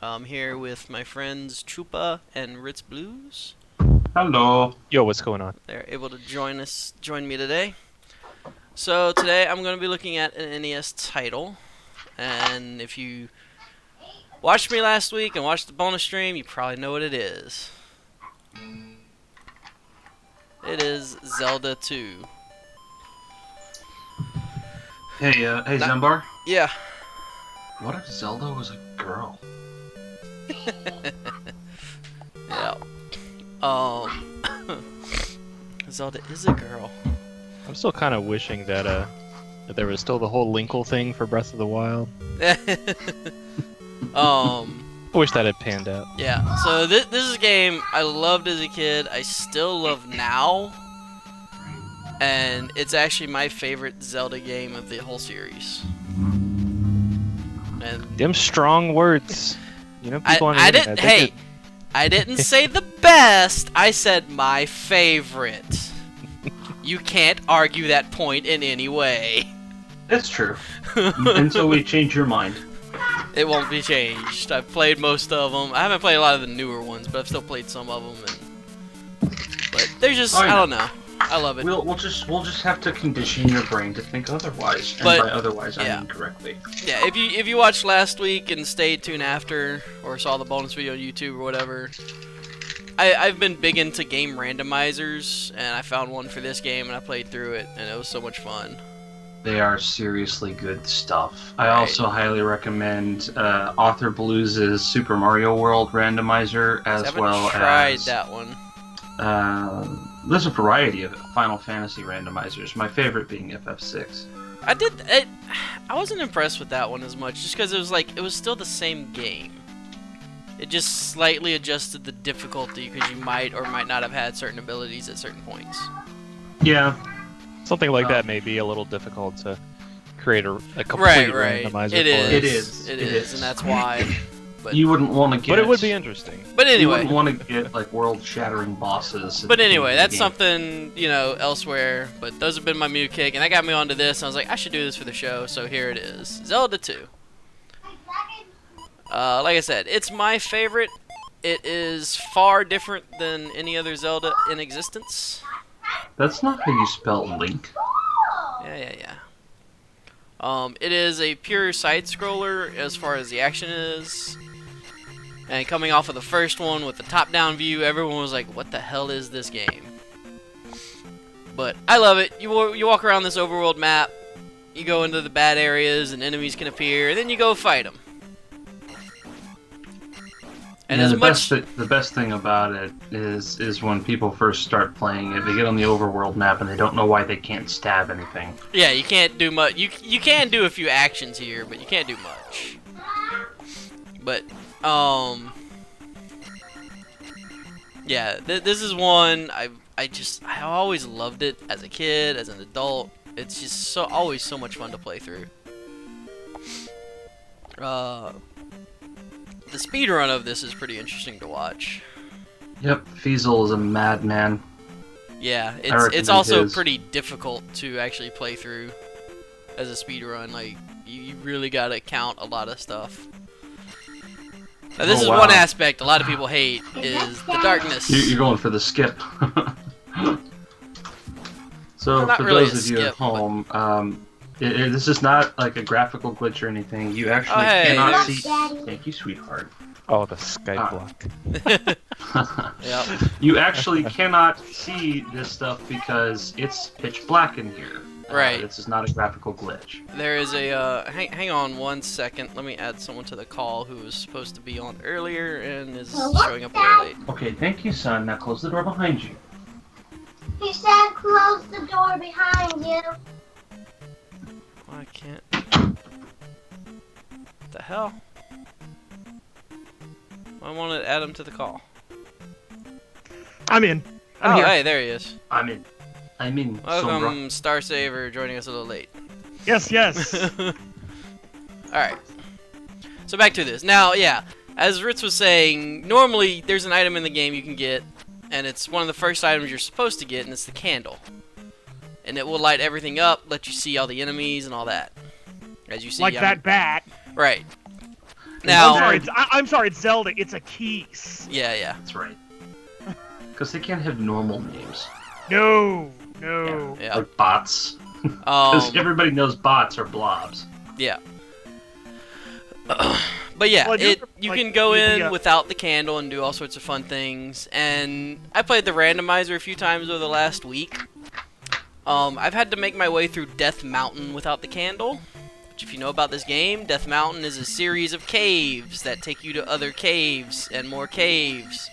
I'm here with my friends Chupa and Ritz Blues. Hello. Yo, what's going on? They're able to join me today. So today I'm going to be looking at an NES title, and if you watched me last week and watched the bonus stream, you probably know what it is. It is Zelda 2. Hey, Zembar. Yeah. What if Zelda was a girl? Yeah. Zelda is a girl. I'm still kind of wishing that there was still the whole Linkle thing for Breath of the Wild. I wish that had panned out. Yeah. So this is a game I loved as a kid. I still love now. And it's actually my favorite Zelda game of the whole series. And Them strong words. You know, people on the I internet, didn't. Hey, I didn't say the best. I said my favorite. You can't argue that point in any way. That's true. Until we change your mind. It won't be changed. I've played most of them. I haven't played a lot of the newer ones, but I've still played some of them. But they're just, I don't know. I love it. We'll just have to condition your brain to think otherwise. And But, by otherwise, I yeah. mean correctly. Yeah, if you watched last week and stayed tuned after, or saw the bonus video on YouTube or whatever, I've been big into game randomizers, and I found one for this game, and I played through it, and it was so much fun. They are seriously good stuff. I Right. also highly recommend Author Blues' Super Mario World randomizer, I as haven't well tried as that one. there's a variety of Final Fantasy randomizers. My favorite being FF6. I wasn't impressed with that one as much, just because it was still the same game. It just slightly adjusted the difficulty because you might or might not have had certain abilities at certain points. Yeah. Something like that may be a little difficult to create a complete Right. randomizer It for. is. It is, and that's why. But You wouldn't want to get. But it would be interesting. but You anyway. wouldn't want to get like world-shattering bosses. But anyway, that's game. something, elsewhere. But those have been my mood kick, and that got me onto this. And I was like, I should do this for the show, so here it is. Zelda 2. Like I said, it's my favorite. It is far different than any other Zelda in existence. That's not how you spell Link. Yeah. It is a pure side-scroller as far as the action is. And coming off of the first one with the top-down view, everyone was like, what the hell is this game? But I love it. You walk around this overworld map, you go into the bad areas, and enemies can appear, and then you go fight them. And as much... the best thing about it is when people first start playing it, they get on the overworld map and they don't know why they can't stab anything. Yeah, you can't do much. You can do a few actions here, but you can't do much. But yeah, this is one I always loved it as a kid, as an adult. It's just always so much fun to play through. The speedrun of this is pretty interesting to watch. Yep, Fiesel is a madman. Yeah, it's recommend also his. pretty difficult to actually play through as a speedrun. Like, you really gotta count a lot of stuff. Now, this Oh, is wow. one aspect a lot of people hate, is the darkness. You're going for the skip. So Well, not for really those a of you skip, at home, this is not like a graphical glitch or anything. You actually hey, cannot there's- see. Thank you, sweetheart. Oh, the Skype block. Yep. You actually cannot see this stuff because it's pitch black in here. Right. This is not a graphical glitch. There is a, hang on one second. Let me add someone to the call who was supposed to be on earlier and is showing up a little late. Okay, thank you, son. Now close the door behind you. He said close the door behind you. Why can't... What the hell? I wanted to add him to the call. I'm in. I'm Oh, here. hey, there he is. I'm in. Sombra. Welcome, Star Saver, joining us a little late. Yes, yes. Alright. So back to this. Now, yeah, as Ritz was saying, normally there's an item in the game you can get, and it's one of the first items you're supposed to get, and it's the candle. And it will light everything up, let you see all the enemies and all that. As you see, Like that bat. Right. Now, I'm sorry, it's Zelda. It's a Keys. yeah. That's right. Because they can't have normal names. No. Yeah. Like bots. Because Um, everybody knows bots are blobs. yeah. But yeah, Well, you like, can go in the, without the candle and do all sorts of fun things. And I played the randomizer a few times over the last week. I've had to make my way through Death Mountain without the candle. Which, if you know about this game, Death Mountain is a series of caves that take you to other caves and more caves.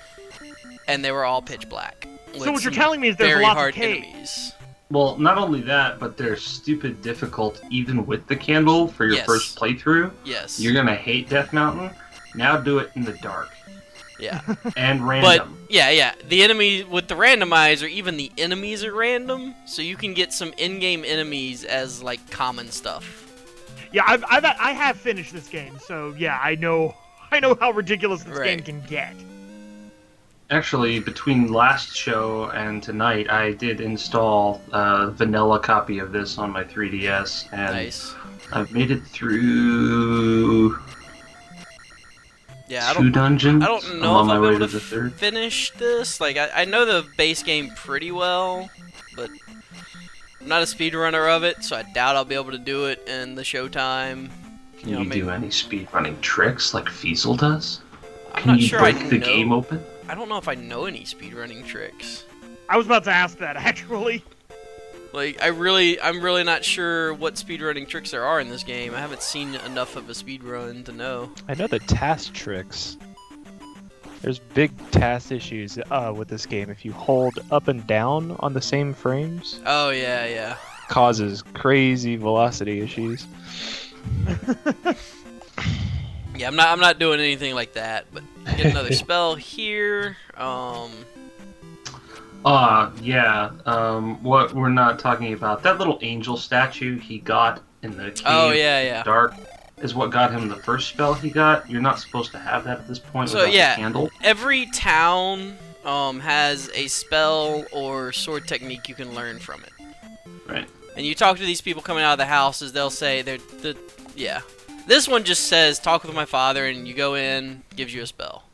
And they were all pitch black. So what you're telling me is there's very lots hard of caves. enemies. Well, not only that, but they're stupid difficult even with the candle for your Yes. first playthrough. Yes. You're gonna hate Death Mountain. Now do it in the dark. Yeah. And But, random. yeah. The enemy with the randomizer, even the enemies are random. So you can get some in-game enemies as, like, common stuff. Yeah, I have finished this game, so yeah, I know how ridiculous this Right. game can get. Actually, between last show and tonight, I did install a vanilla copy of this on my 3DS, and Nice. I've made it through Yeah, two dungeons. I don't I'm know on if my I'll way be able to to the third. finish this. Like, I know the base game pretty well, but I'm not a speedrunner of it, so I doubt I'll be able to do it in the showtime. Can You know, you maybe- do any speedrunning tricks like Fiesel does? I'm Can not you sure I break the know. game open? I don't know if I know any speedrunning tricks. I was about to ask that actually. Like, I'm really not sure what speedrunning tricks there are in this game. I haven't seen enough of a speedrun to know. I know the task tricks. There's big task issues with this game. If you hold up and down on the same frames, Oh, yeah. causes crazy velocity issues. Yeah, I'm not doing anything like that, but get another spell here. Yeah. What we're not talking about, that little angel statue he got in the cave Oh, yeah. dark is what got him the first spell he got. You're not supposed to have that at this point So, without yeah. the candle. Every town has a spell or sword technique you can learn from it. Right. And you talk to these people coming out of the houses, they'll say yeah. This one just says talk with my father, and you go in, gives you a spell.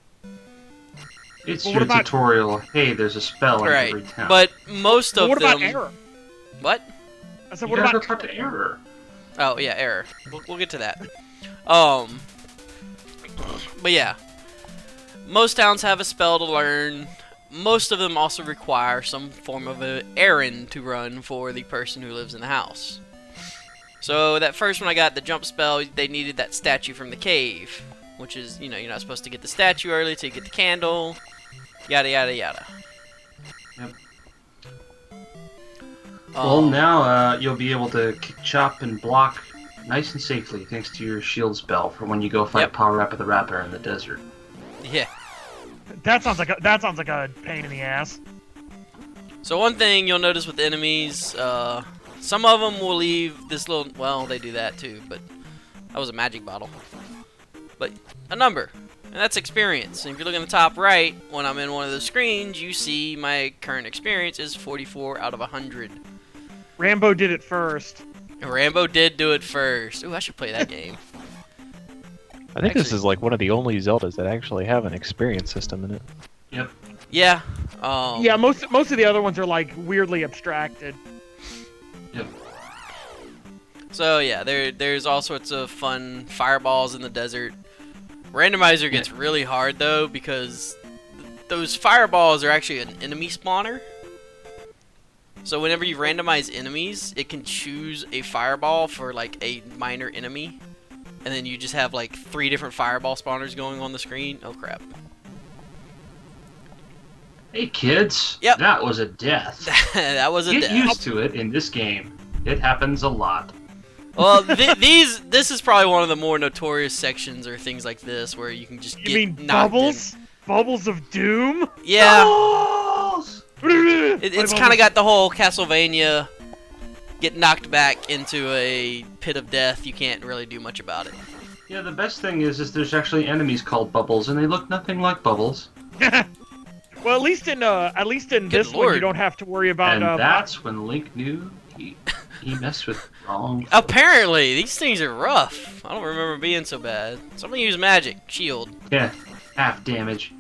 It's Well, your what about- tutorial. Hey, there's a spell in Right. every town. But most But of what them. about error? What? I said, you what gotta about go talk to Error. Oh yeah, error. We'll get to that. But yeah, most towns have a spell to learn. Most of them also require some form of an errand to run for the person who lives in the house. So that first one I got, the jump spell, they needed that statue from the cave, which is, you're not supposed to get the statue early till you get the candle, yada yada yada. Yep. Well, Um, now you'll be able to chop and block nice and safely thanks to your shield spell for when you go fight Yep. Power Rapper the Rapper in the desert. Yeah. that sounds like a pain in the ass. So one thing you'll notice with enemies, some of them will leave this little, well, they do that too, but that was a magic bottle. But a number, and that's experience. And if you look in the top right, when I'm in one of those screens, you see my current experience is 44 out of 100. Rambo did it first. And Rambo did do it first. Ooh, I should play that game. I think this Actually- is like one of the only Zeldas that actually have an experience system in it. Yep. Yeah. Yeah, most of the other ones are like weirdly abstracted. Yep. So yeah, there's all sorts of fun fireballs in the desert. Randomizer gets really hard though because those fireballs are actually an enemy spawner. So whenever you randomize enemies, it can choose a fireball for like a minor enemy, and then you just have like 3 different fireball spawners going on the screen. Oh crap! Hey kids, Yep. that was a death. That was a Get death. used to it in this game. It happens a lot. Well, this is probably one of the more notorious sections or things like this where you can just You get mean knocked bubbles? Bubbles of doom? in. Yeah. Balls! It's kind of got the whole Castlevania get knocked back into a pit of death. You can't really do much about it. Yeah, the best thing is there's actually enemies called Bubbles, and they look nothing like Bubbles. Well, at least in this one, Lord. you don't have to worry about. And that's when Link knew he He messed with wrong. Apparently, these things are rough. I don't remember being so bad. Somebody use magic shield. Yeah, half damage.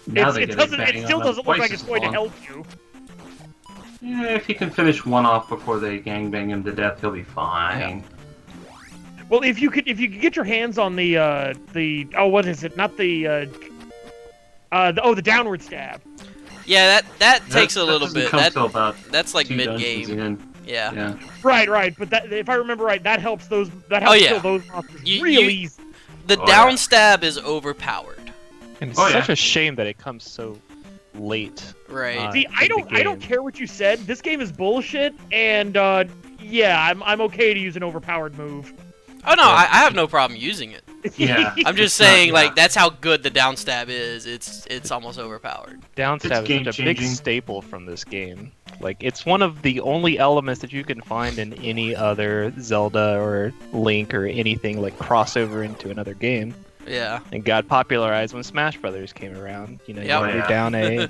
Now It they get doesn't. a bang It still on them doesn't look twice like it's as going to long. help you. Yeah, if he can finish one off before they gangbang him to death, he'll be fine. Well, if you could get your hands on the what is it? Not the the downward stab. Yeah, that takes a little doesn't bit. come till about That's like 2 mid dungeons game. in. Yeah. Yeah. Right. But that, if I remember right, that helps those. That helps yeah. kill those monsters You- real you- easy. The Oh, down yeah. stab is overpowered. And it's Oh, yeah. such a shame that it comes so late. Right. See, I in the don't game. care what you said. This game is bullshit, and yeah, I'm okay to use an overpowered move. Oh no, Yeah. I have no problem using it. Yeah. I'm just It's not- saying, yeah. like, that's how good the down stab is. It's almost overpowered. Downstab is such a big game-changing. staple from this game. Like, it's one of the only elements that you can find in any other Zelda or Link or anything like crossover into another game. Yeah. And got popularized when Smash Brothers came around. You know, Yep. you had your Yeah. down A.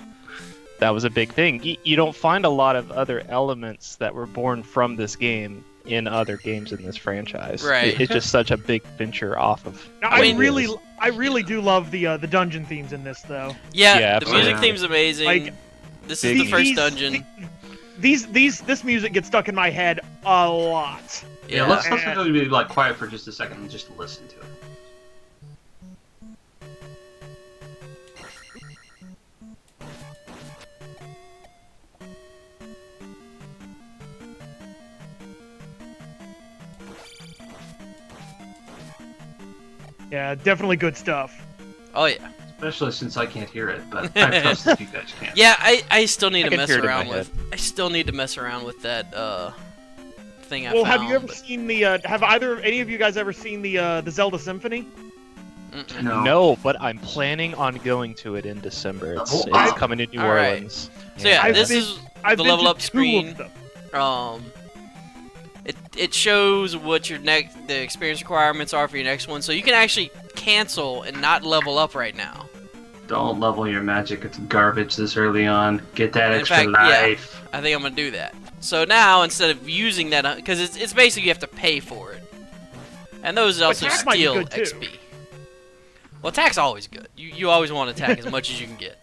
That was a big thing. You don't find a lot of other elements that were born from this game in other games in this franchise. Right. It's just such a big venture off of. Now, I mean- I really do love the dungeon themes in this though. Yeah, Yeah, the music absolutely. theme's amazing. Like, This is the Big- first dungeon. This music gets stuck in my head a lot. Yeah, let's really be like quiet for just a second and just listen to it. Yeah, definitely good stuff. Oh yeah. Especially since I can't hear it, but I trust that you guys can. Yeah, I still need I to can mess hear it in my around head. with. I still need to mess around with that thing I Well, found. have you ever but- seen the? Have any of you guys ever seen the Zelda Symphony? Mm-mm. No. But I'm planning on going to it in December. It's, Oh, wow. it's coming to New Alright. Orleans. So yeah, I've this been- is I've the been level to up 2 of screen. them. It shows what the experience requirements are for your next one, so you can actually cancel and not level up right now. Don't level your magic. It's garbage this early on. Get that In extra fact, yeah. life. I think I'm gonna do that. So now instead of using that, because it's basically you have to pay for it, and those also attack might be steal good, too. XP. Well, attack's always good. You always want to attack as much as you can get.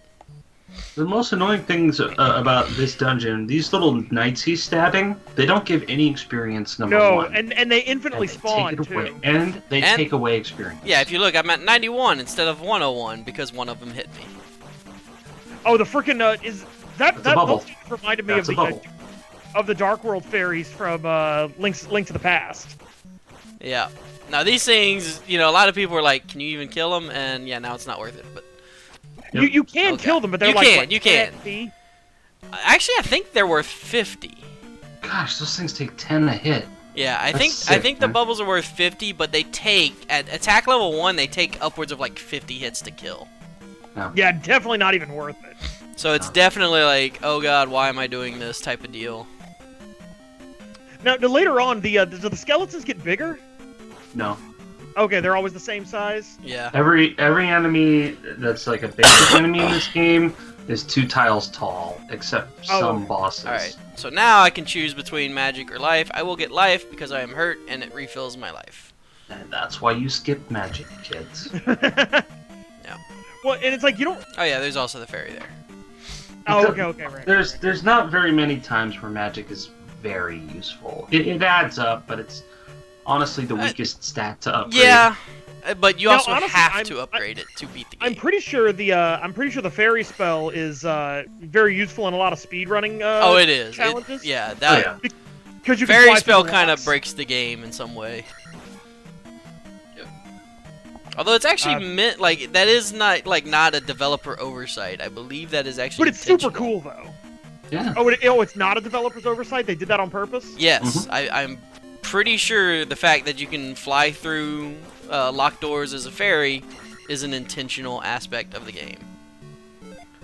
The most annoying things about this dungeon, these little knights he's stabbing, they don't give any experience, number No, one. and they infinitely And they spawn take it away. too. And they And- take away experience. Yeah, if you look, I'm at 91 instead of 101 because one of them hit me. Oh, the freaking is that That's a bubble. those things reminded me That's a bubble. of the Dark World fairies from Link to the Past. Yeah. Now these things, a lot of people are like, "Can you even kill them?" And yeah, now it's not worth it. But Yep. You can Okay. kill them, but they're You like can, what, you can. 10 actually, I think they're worth 50. Gosh, those things take 10 a hit. Yeah, I That's think sick, the man. bubbles are worth 50, but they take at attack level 1, they take upwards of like 50 hits to kill. Yeah, definitely not even worth it. So it's Oh. definitely like, oh god, why am I doing this type of deal? Now, later on, do the skeletons get bigger? No. Okay, they're always the same size. Yeah. Every enemy that's like a basic enemy in this game is 2 tiles tall, except some bosses. Alright, so now I can choose between magic or life. I will get life because I am hurt and it refills my life. And that's why you skip magic, kids. Well, and it's like you don't. Oh yeah, there's also the fairy there. Oh, okay, right. There's not very many times where magic is very useful. It adds up, but it's honestly the weakest stat to upgrade. Yeah, but you Now, also honestly, have to upgrade it to beat the game. I'm pretty sure the fairy spell is very useful in a lot of speedrunning. Oh, it is. Challenges. Yeah, Oh, that yeah. Because you can fairy fly through spell the kind of rocks. breaks the game in some way. Although it's actually meant like that is not a developer oversight. I believe that is actually. But it's super intentional. cool though. Yeah. Oh, it's not a developer's oversight. They did that on purpose. Yes, I'm pretty sure the fact that you can fly through locked doors as a fairy is an intentional aspect of the game.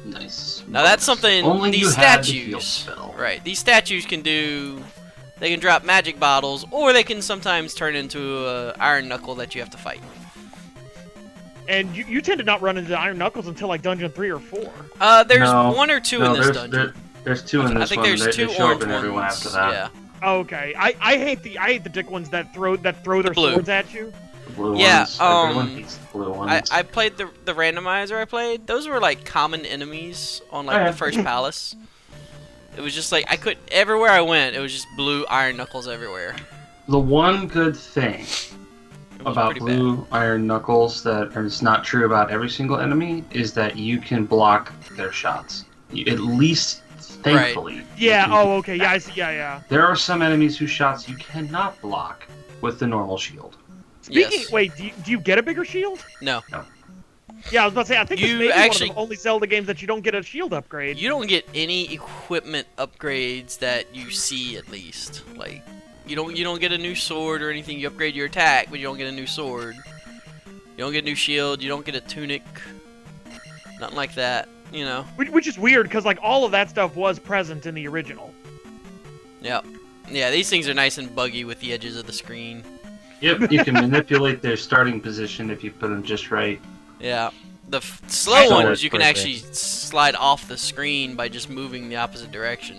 Nice. Now that's something Only these you had the heal statues, spell. right? These statues can do. They can drop magic bottles, or they can sometimes turn into a iron knuckle that you have to fight. And you tend to not run into Iron Knuckles until like Dungeon 3 or 4. There's No. one or two No, in this there's dungeon. there's 2 in I this think one. there's They two show up orange in every one ones. after that. Yeah. Oh, okay. I hate the dick ones that throw their blue. swords at you. The blue Yeah, ones. Everyone hates the blue ones. I played the randomizer I played. Those were like common enemies on like Oh, yeah. the first palace. It was just like everywhere I went, it was just blue iron knuckles everywhere. The one good thing It was about pretty blue iron knuckles that is not true about every single enemy is that you can block their shots. At least, thankfully. Yeah. you can Oh, do okay. that. Yeah. I see. Yeah. There are some enemies whose shots you cannot block with the normal shield. Speaking. Yes. Wait. Do you get a bigger shield? No. Yeah, I was about to say. I think this You may be actually- one of the only Zelda games that you don't get a shield upgrade. You don't get any equipment upgrades that you see, at least. Like, you don't get a new sword or anything. You upgrade your attack, but you don't get a new sword. You don't get a new shield. You don't get a tunic. Nothing like that. You know. Which is weird, because like all of that stuff was present in the original. Yep. Yeah, these things are nice and buggy with the edges of the screen. Yep, you can manipulate their starting position if you put them just right. Yeah. The slow saw ones it you can perfect. actually slide off the screen by just moving the opposite direction.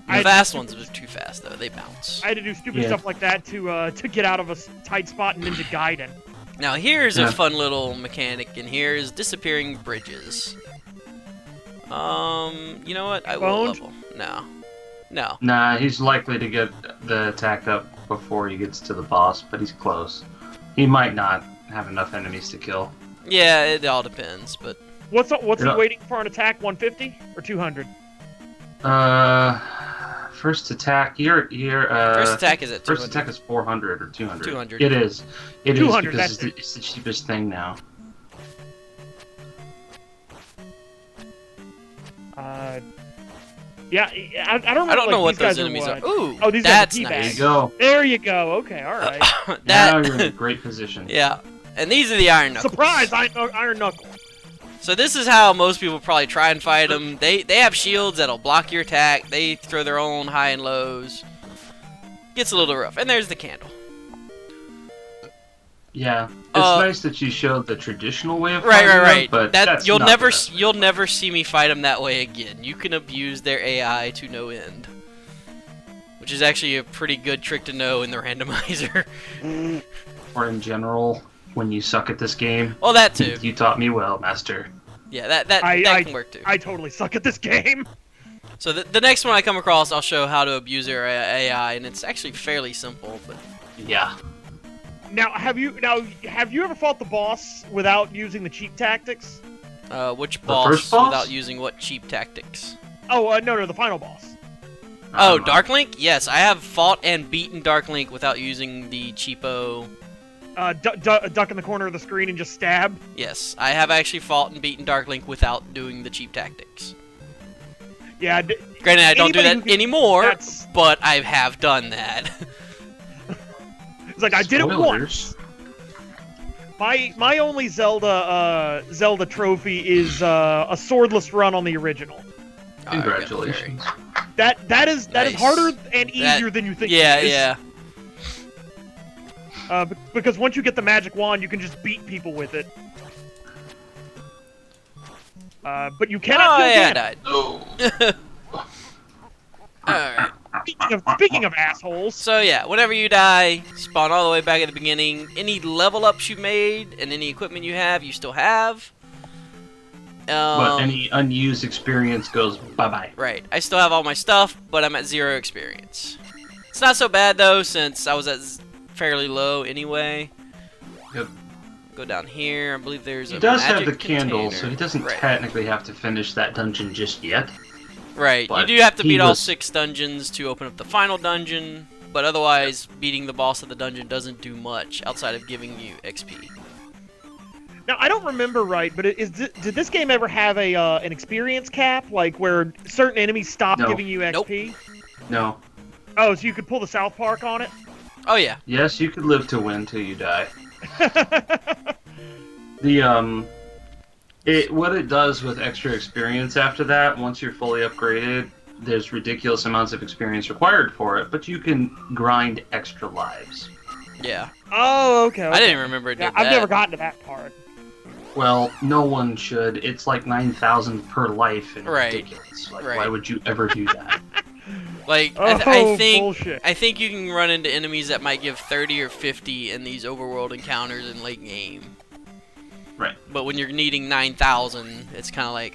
The I- fast ones are too fast though; they bounce. I had to do stupid Yeah. stuff like that to get out of a tight spot in Ninja Gaiden. Now here's Yeah. a fun little mechanic in here: is disappearing bridges. You know what? I will Boned? level. No. Nah, he's likely to get the attack up before he gets to the boss, but he's close. He might not have enough enemies to kill. Yeah, it all depends, but What's he Yeah. waiting for an attack? 150 or 200? First attack. first attack is at 200. First attack is 400 or 200. 200. It is. It is 200, because that's it's the cheapest thing now. Yeah, I don't remember. I don't know like, what these guys those enemies are. what. Ooh, Oh, these that's guys are There nice. you go. There you go. Okay, all right. Now That you're in a great position. yeah, and these are the iron knuckles. Surprise! Iron Knuckle. So this is how most people probably try and fight them. They have shields that'll block your attack. They throw their own high and lows. Gets a little rough. And there's the candle. Yeah, it's Uh, nice that you showed the traditional way of Right, fighting them, right. but That that's you'll not never the best way. you'll never see me fight them that way again. You can abuse their AI to no end, which is actually a pretty good trick to know in the randomizer. Or in general, when you suck at this game. Well, that too. You taught me well, master. Yeah, that I- can work too. I totally suck at this game. So the next one I come across, I'll show how to abuse their AI, and it's actually fairly simple. But Yeah. Now, have you ever fought the boss without using the cheap tactics? which The boss, first boss? without using what cheap tactics? Oh, no, the final boss. Oh, Um, Dark Link? Yes, I have fought and beaten Dark Link without using the cheapo. Duck in the corner of the screen and just stab. Yes, I have actually fought and beaten Dark Link without doing the cheap tactics. Yeah. Granted, I don't do Anybody that who can- anymore, that's- but I have done that. It's like I did it once. Spoilers. My only Zelda trophy is a swordless run on the original. Oh, I got the Congratulations. That is Nice. harder and easier than you think. Yeah, it is. yeah. Because once you get the magic wand, you can just beat people with it. But you cannot Oh, kill yeah, I Ganon. died. Alright. Speaking of assholes, So yeah, whenever you die, spawn all the way back at the beginning. Any level ups you made and any equipment you have, you still have. But any unused experience goes bye-bye. Right. I still have all my stuff, but I'm at 0 experience. It's not so bad though, since I was at fairly low anyway. Yep. Go down here. I believe there's He a does have magic the candle, container. so he doesn't Right. technically have to finish that dungeon just yet. Right. You but do have to he beat all was- 6 dungeons to open up the final dungeon, but otherwise, beating the boss of the dungeon doesn't do much outside of giving you XP. now I don't remember right, but did this game ever have an experience cap, like where certain enemies stop No. giving you Nope. XP? No. Oh, so you could pull the South Park on it? Oh yeah. Yes, you could live to win till you die. What it does with extra experience after that, once you're fully upgraded, there's ridiculous amounts of experience required for it, but you can grind extra lives. Yeah. Oh, okay. I didn't remember it did Yeah, that. I've never gotten to that part. Well, no one should. It's like 9,000 per life and Right. ridiculous. Like, Right. why would you ever do that? Like, Oh, bullshit. I think you can run into enemies that might give 30 or 50 in these overworld encounters in late game. Right. But when you're needing 9,000, it's kind of like,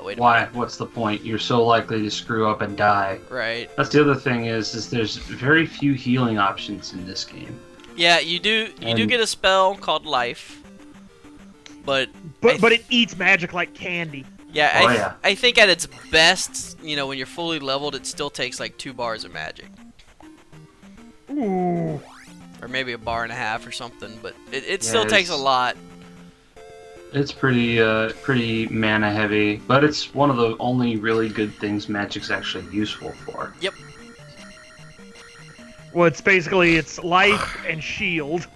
wait a Why? minute. What's the point? You're so likely to screw up and die. Right. That's the other thing is there's very few healing options in this game. Yeah, you do get a spell called Life. But But it eats magic like candy. yeah, Oh, yeah. I think at its best, you know, when you're fully leveled, it still takes like 2 bars of magic. Ooh. Or maybe a bar and a half or something, but it Yeah, still takes a it's- lot. It's pretty mana heavy, but it's one of the only really good things magic's actually useful for. Yep. Well, it's life and shield.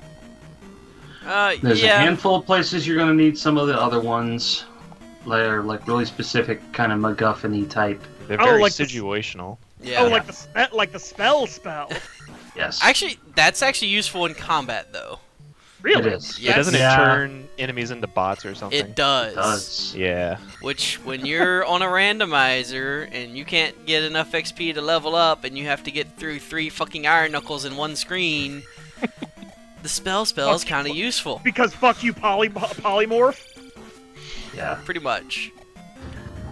There's a Yeah. handful of places you're gonna need some of the other ones. They're like really specific kind of MacGuffin-y type. They're Oh, very like the- situational. Yeah. Oh, like the spell. Yes. Actually, that's actually useful in combat, though. Really? It is. Yes. Doesn't it Yeah. turn enemies into bots or something? It does. It does. Yeah. Which, when you're on a randomizer and you can't get enough XP to level up, and you have to get through 3 fucking iron knuckles in one screen, the spell is kind of useful. Because fuck you, polymorph. Yeah. Pretty much.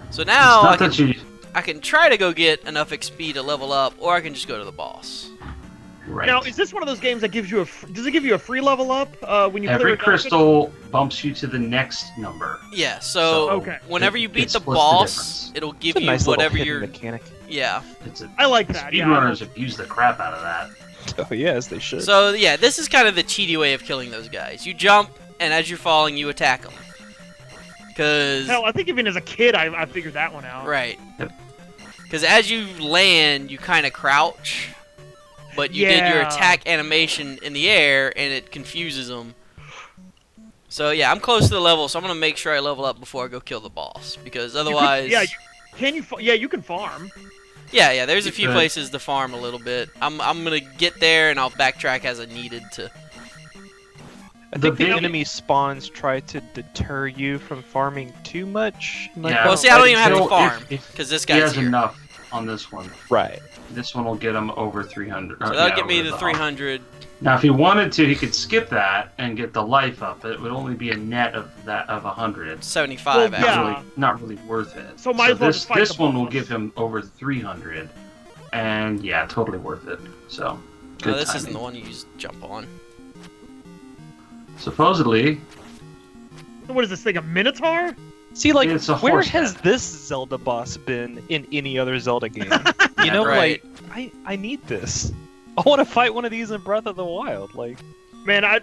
So It's now not that you. I can try to go get enough XP to level up, or I can just go to the boss. Right. Now, is this one of those games that gives you does it give you a free level up when you clear Every a dungeon? crystal bumps you to the next number. Yeah, so So, Okay. whenever it- you it beat the splits the boss, difference. it'll give It's a you nice little whatever hidden your mechanic. yeah. I like that. Yeah. Speedrunners abuse the crap out of that. Oh yes, they should. So yeah, this is kind of the cheaty way of killing those guys. You jump, and as you're falling, you attack them. Cause Hell, I think even as a kid, I figured that one out. right. Yep. Cause as you land, you kind of crouch, but you did your Yeah. attack animation in the air, and it confuses them. So yeah, I'm close to the level, so I'm gonna make sure I level up before I go kill the boss, because otherwise, You can farm. yeah, there's a You few could. places to farm a little bit. I'm gonna get there, and I'll backtrack as I needed to. I the think the big- enemy spawns try to deter you from farming too much. Yeah. Well, see, I don't even have to Until- farm, if because this He guy's has here. enough on this one. Right. This one will get him over 300. So that'll get me the 300. Now, if he wanted to, he could skip that and get the life up. It would only be a net of 100. 75 Well, actually. yeah. Not really worth it. So might as well this just fight this the one will boss. give him over 300, and yeah, totally worth it. So No, good this timing. isn't the one you just jump on. Supposedly, What is this thing? A minotaur? See, like, It's a where horse has head. this Zelda boss been in any other Zelda game? You know, Right. like, I need this. I want to fight one of these in Breath of the Wild. Like, Man, I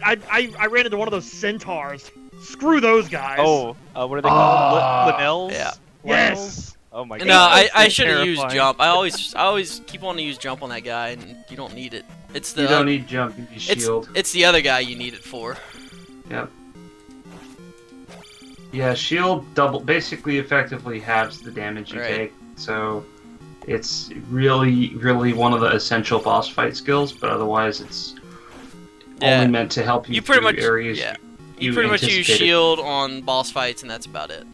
ran into one of those centaurs. Screw those guys. what are they called? Ah. Linnells? Yeah. Yes. Linnells? Oh my god. No, I that's should have used terrifying. jump. I always keep wanting to use jump on that guy, and you don't need it. It's the you don't need jump, you need it's shield. it's the other guy you need it for. Yep. Yeah, shield basically effectively halves the damage you Right. take. So it's really, really one of the essential boss fight skills. But otherwise, it's Yeah. only meant to help you. You pretty through much areas yeah. You pretty much use anticipated shield on boss fights, and that's about it.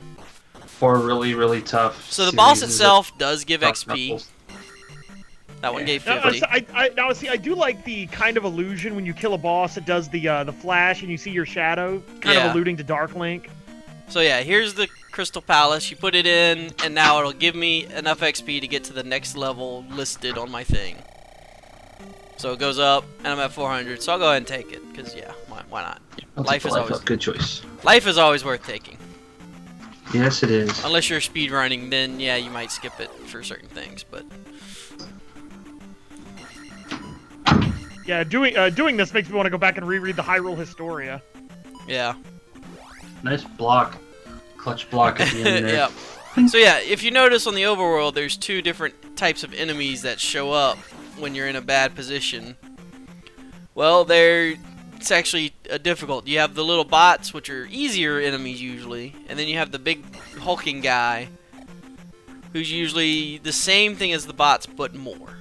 for really, really tough. So the boss series of itself does give tough XP. knuckles. That one Yeah. gave Now, 50. I do like the kind of illusion when you kill a boss. It does the flash and you see your shadow, kind Yeah. of alluding to Dark Link. So yeah, here's the Crystal Palace. You put it in, and now it'll give me enough XP to get to the next level listed on my thing. So it goes up, and I'm at 400. So I'll go ahead and take it, because yeah, why not? I'll Life take is the always- up. Good choice. Life is always worth taking. Yes, it is. Unless you're speedrunning, then yeah, you might skip it for certain things, but Yeah, doing this makes me want to go back and reread the Hyrule Historia. yeah. Nice block, clutch block at the end there. Yeah. So yeah, if you notice on the overworld, there's 2 different types of enemies that show up when you're in a bad position. Well, it's actually difficult. You have the little bots, which are easier enemies usually, and then you have the big hulking guy, who's usually the same thing as the bots, but more.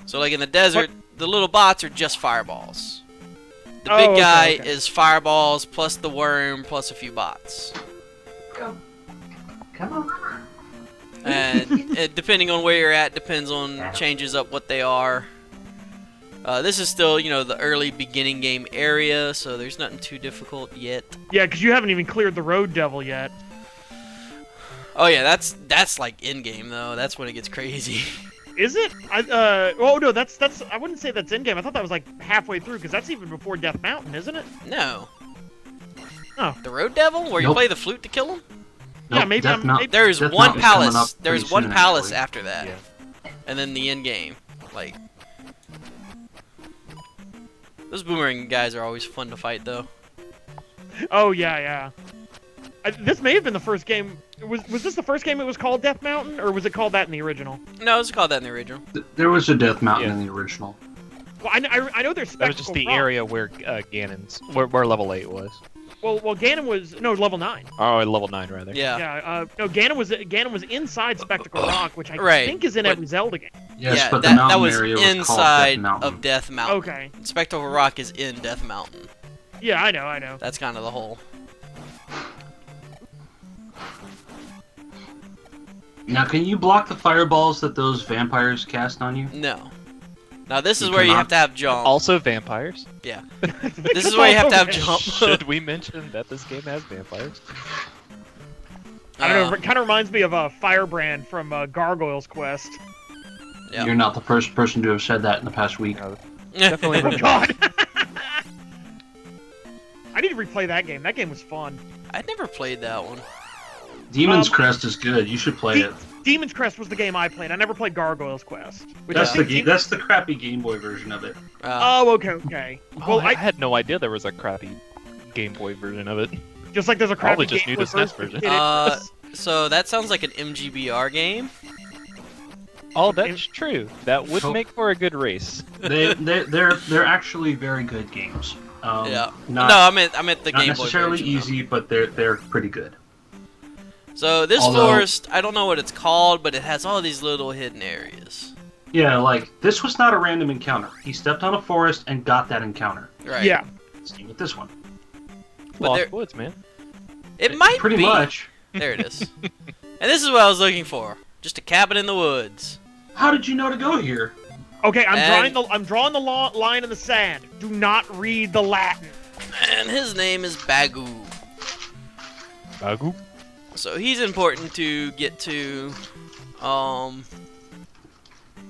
So like in the desert, the little bots are just fireballs. The big Oh, okay, guy okay. is fireballs plus the worm plus a few bots. Come on. And depending on where you're at, depends on changes up what they are. This is still, the early beginning game area, so there's nothing too difficult yet. Yeah, because you haven't even cleared the road devil yet. Oh yeah, that's like in game though. That's when it gets crazy. Is it? Oh no, that's. I wouldn't say that's in game. I thought that was like halfway through, because that's even before Death Mountain, isn't it? No. Oh. The Road Devil, where you Nope. play the flute to kill him? Yeah, Nope, maybe Death I'm. Mount- Maybe, There's Death one Mountain's coming up palace. pretty There's one soon, palace actually. after that, Yeah. and then the end game. Like those boomerang guys are always fun to fight, though. oh yeah. This may have been the first game. Was this the first game it was called Death Mountain, or was it called that in the original? No, it's called that in the original. There was a Death Mountain Yeah. in the original. Well, I know there's Spectacle That was just the Rock. area where where level 8 was. Well, Ganon was level 9. Oh, level 9 rather. Yeah. Yeah. No, Ganon was inside Spectacle Rock, which I Right, think is in but- every Zelda game. Yes, yeah, but the that mountain was area was called Death inside Mountain. of Death Mountain. Okay. Spectacle Rock is in Death Mountain. Yeah, I know. That's kind of the whole. Now, can you block the fireballs that those vampires cast on you? No. Now this is You where you cannot? have to have jump. Also vampires. Yeah. This is where you have to have jump. Should we mention that this game has vampires? I don't know. It kind of reminds me of Firebrand from Gargoyle's Quest. Yeah. You're not the first person to have said that in the past week. Definitely. Oh God. I need to replay that game. That game was fun. I'd never played that one. Demon's Crest is good. You should play it. Demon's Crest was the game I played. I never played Gargoyle's Quest. Which That's I the think that's the crappy Game Boy version of it. Oh, okay. Oh, Well, I had no idea there was a crappy Game Boy version of it. just like there's a crappy Probably just Game knew Boy the SNES version. version. So that sounds like an MGBR game. Oh, that's true. That would So- make for a good race. They're actually very good games. Yeah. Not, No, I meant the not Game Boy necessarily version, though. easy, but they're pretty good. So this Although- forest, I don't know what it's called, but it has all these little hidden areas. Yeah, like this was not a random encounter. He stepped on a forest and got that encounter. Right. Yeah. Same with this one. But there- Lost Woods, man. It might Pretty be. much. There it is. And this is what I was looking for. Just a cabin in the woods. How did you know to go here? Okay, And- I'm drawing the line in the sand. Do not read the Latin. And his name is Bagu. Bagu. So he's important to get to.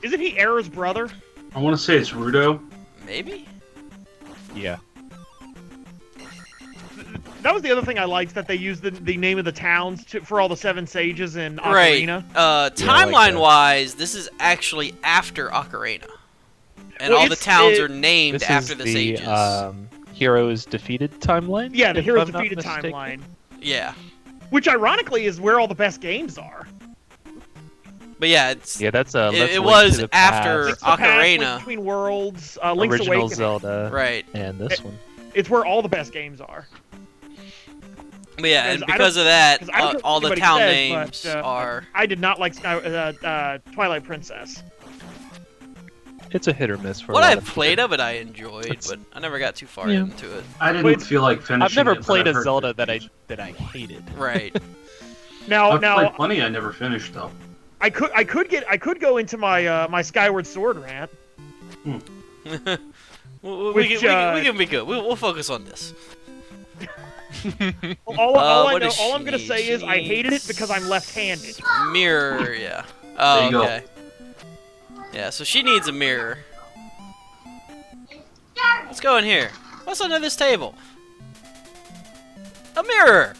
Isn't he Era's brother? I want to say it's Rudo. Maybe? Yeah. That was the other thing I liked, that they used the name of the towns for all the Seven Sages in Right. Ocarina. I like Timeline that. wise, this is actually after Ocarina. And Well, all the it's- towns it- are named This after is the the sages. Heroes Defeated timeline. Yeah, the if Heroes I'm not Defeated mistaken. timeline. Yeah. Which ironically is where all the best games are. But yeah, it's Yeah, that's a. It was after Link's to the Past, Ocarina. Link Between Worlds, Link's original Awakening. Zelda. right. And this one. It's where all the best games are. But yeah, and Because I because of that, 'cause I don't care what all the anybody town says, names but, are. I did not like Twilight Princess. It's a hit or miss for What a lot I've of played people. of it, I enjoyed, It's- but I never got too far Yeah. into it. I didn't Wait, feel like finishing I've never it, but played I've a heard Zelda good that I hated. Right. Now, I've now played plenty I never finished though. I could go into my my Skyward Sword rant. we Which, can be good. We'll focus on this. All what does I'm she gonna need? say She is I hated it needs- because I'm left-handed. Mirror, yeah. There Oh, you go. okay. Yeah, so she needs a mirror. Let's go in here. What's under this table? A mirror!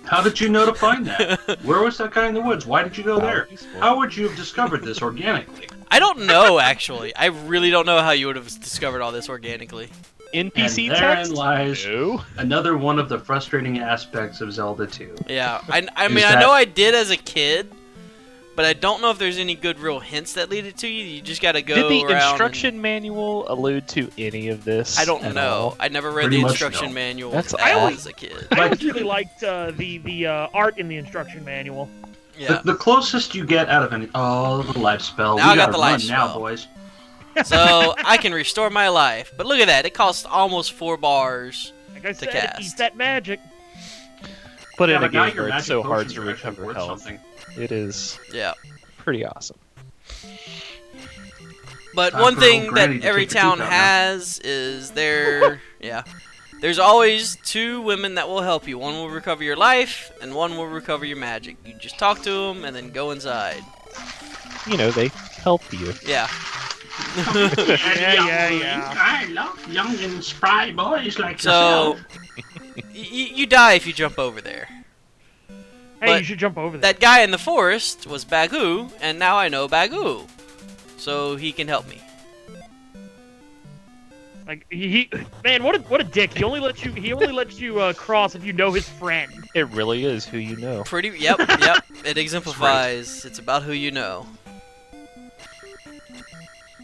How did you know to find that? Where was that guy in the woods? Why did you go there? Useful. How would you have discovered this organically? I don't know, actually. I really don't know how you would have discovered all this organically. NPC and therein text? lies No. another one of the frustrating aspects of Zelda 2. Yeah, I Is mean, I that- know I did as a kid, but I don't know if there's any good real hints that lead it to you. You just gotta go Did the around instruction manual allude to any of this? I don't at know. all? I never read Pretty the much instruction no. manual That's as a kid. I Like- always really liked the art in the instruction manual. Yeah. The closest you get out of any... Oh, the life spell. Now we I got gotta the life run now, spell. boys. So I can restore my life. But look at that. It costs almost 4 bars. Like I said, cast. it keeps that magic. put Yeah, in a but now game your where it's magic so hard potions to are actually recover worth health. something. It is Yeah. pretty awesome. But Time one for thing old Granny that to every take her teeth town out now. has is there's always 2 women that will help you. One will recover your life, and one will recover your magic. You just talk to them and then go inside. You know, they help you. Yeah. Yeah. I love young and spry boys like So, yourself. you die if you jump over there. Hey, But you should jump over there. That guy in the forest was Bagu, and now I know Bagu. So he can help me. Like man, what a dick. He only lets you cross if you know his friend. It really is who you know. Yep. It exemplifies. It's about who you know.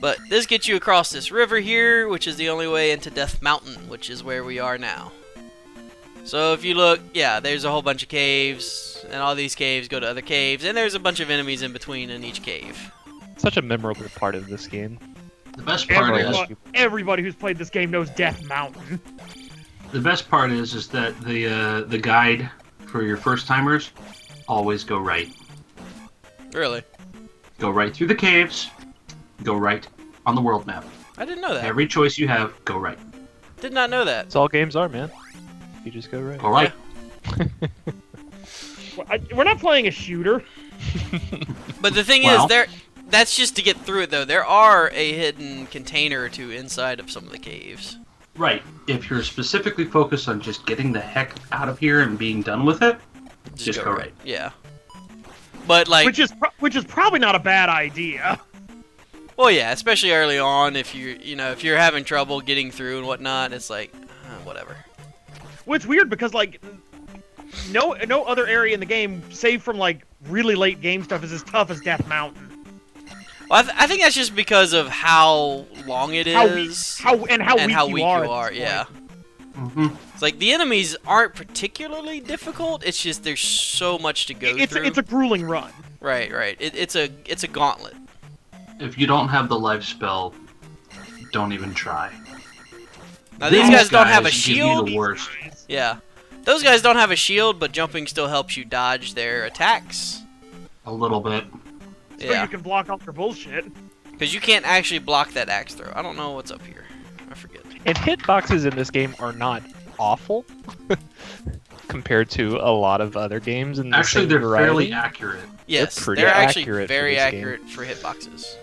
But this gets you across this river here, which is the only way into Death Mountain, which is where we are now. So if you look, yeah, there's a whole bunch of caves, and all these caves go to other caves, and there's a bunch of enemies in between in each cave. Such a memorable part of this game. The best part is Everybody who's played this game knows Death Mountain. that the guide for your first timers always go right. Really? Go right through the caves. Go right on the world map. I didn't know that. Every choice you have, go right. Did not know that. That's all games are, man. You just go right. Go right. We're not playing a shooter. But the thing Well- is, that's just to get through it, though. There are a hidden container or 2 inside of some of the caves. Right. If you're specifically focused on just getting the heck out of here and being done with it, just go right. Yeah. But like, Which is probably not a bad idea. well, yeah, especially early on, if you're having trouble getting through and whatnot, it's like, whatever. Well, it's weird because like no other area in the game, save from like really late game stuff, is as tough as Death Mountain. Well, I think that's just because of how long it is, How weak weak you are. you are. Yeah. Mm-hmm. It's like the enemies aren't particularly difficult. It's just there's so much to go through. It's a grueling run. Right. It's a gauntlet. If you don't have the life spell, don't even try. Now these guys don't have a give you shield. the worst. Yeah. Those guys don't have a shield, but jumping still helps you dodge their attacks. A little bit. So Yeah. you can block off their bullshit. Because you can't actually block that axe throw. I don't know what's up here. I forget. And hitboxes in this game are not awful compared to a lot lot games in the Actually, same they're variety. fairly accurate. Yes, pretty they're actually accurate for very this game. accurate for hitboxes.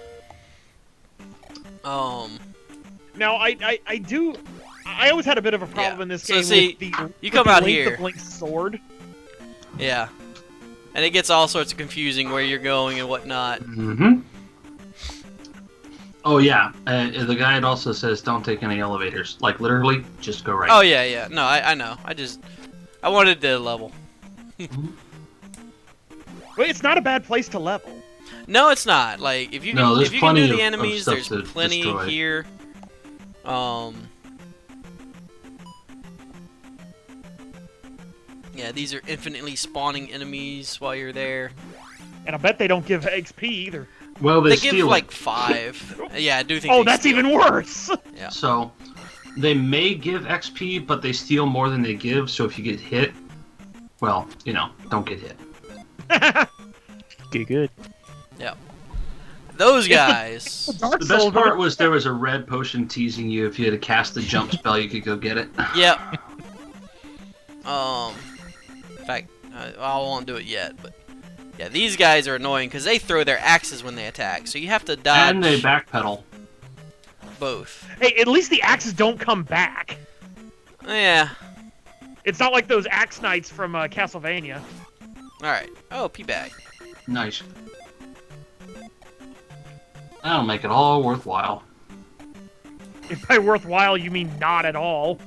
Now I always had a bit of a problem Yeah. in this So game see, with the you come with the out length here. of Link's sword. Yeah. And it gets all sorts of confusing where you're going and whatnot. Mm-hmm. Oh yeah, the guide also says don't take any elevators. Like literally, just go right. Oh yeah. No, I know. I wanted the level. Well, it's not a bad place to level. No, it's not. Like if you can, No, there's if you can plenty do of the enemies, stuff there's to plenty destroy. here. Yeah, these are infinitely spawning enemies while you're there. And I bet they don't give XP either. Well, They steal give it. like 5. Yeah, I do think. Oh, they that's steal. even worse! Yeah. So they may give XP, but they steal more than they give. So if you get hit, well, don't get hit. Get good. Those guys. Dark The best Soldier. part was there was a red potion teasing you. If you had to cast the jump spell, you could go get it. Yep. In fact, I won't do it yet, but yeah, these guys are annoying because they throw their axes when they attack, so you have to dodge And they backpedal. both. Hey, at least the axes don't come back. Yeah. It's not like those axe knights from Castlevania. All right. Oh, pea bag. Nice. That'll make it all worthwhile. If by worthwhile you mean not at all.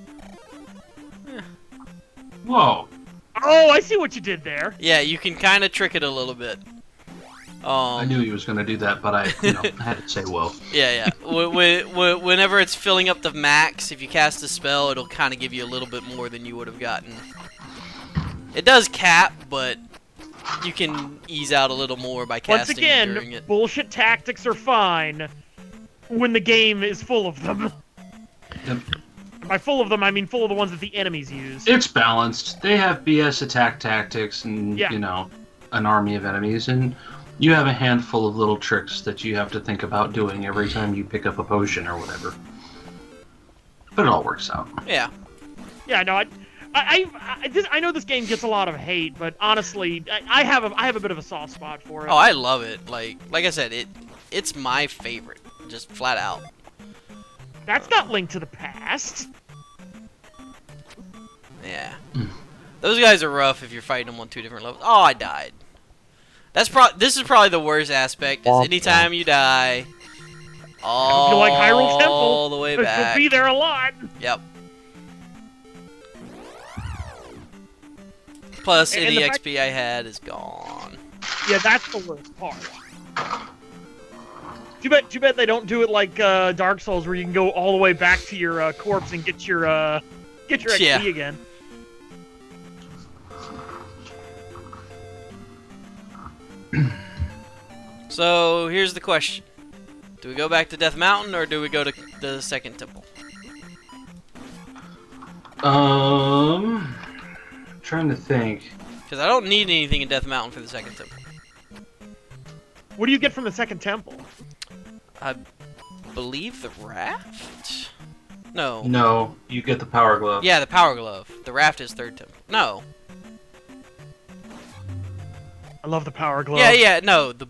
Whoa. Oh, I see what you did there. Yeah, you can kind of trick it a little bit. I knew he was going to do that, but I had to say whoa. Yeah. Whenever it's filling up the max, if you cast a spell, it'll kind of give you a little bit more than you would have gotten. It does cap, but you can ease out a little more by Once casting during again, it. bullshit tactics are fine when the game is full of them. Yep. By full of them, I mean full of the ones that the enemies use. It's balanced. They have BS attack tactics and, Yeah. you know, an army of enemies, and you have a handful of little tricks that you have to think about doing every time you pick up a potion or whatever. But it all works out. Yeah. Yeah, no, I know this game gets a lot of hate, but honestly, I have a bit of a soft spot for it. Oh, I love it. Like I said, it's my favorite, just flat out. That's not Link to the Past. Yeah. Those guys are rough if you're fighting them on 2 different levels. Oh, I died. This is probably the worst aspect. Is anytime you die, all I feel like Hyrule Temple. the way You'll back. be there a lot. Yep. Plus, And any the fact- XP I had is gone. Yeah, that's the worst part. Too bad they don't do it like Dark Souls, where you can go all the way back to your corpse and get your XP Yeah. again. So here's the question: do we go back to Death Mountain or do we go to the second temple? Trying to think. Because I don't need anything in Death Mountain for the second temple. What do you get from the second temple? I believe the raft? No. No, you get the power glove. Yeah, the power glove. The raft is third temple. No. I love the power glove. Yeah, no. The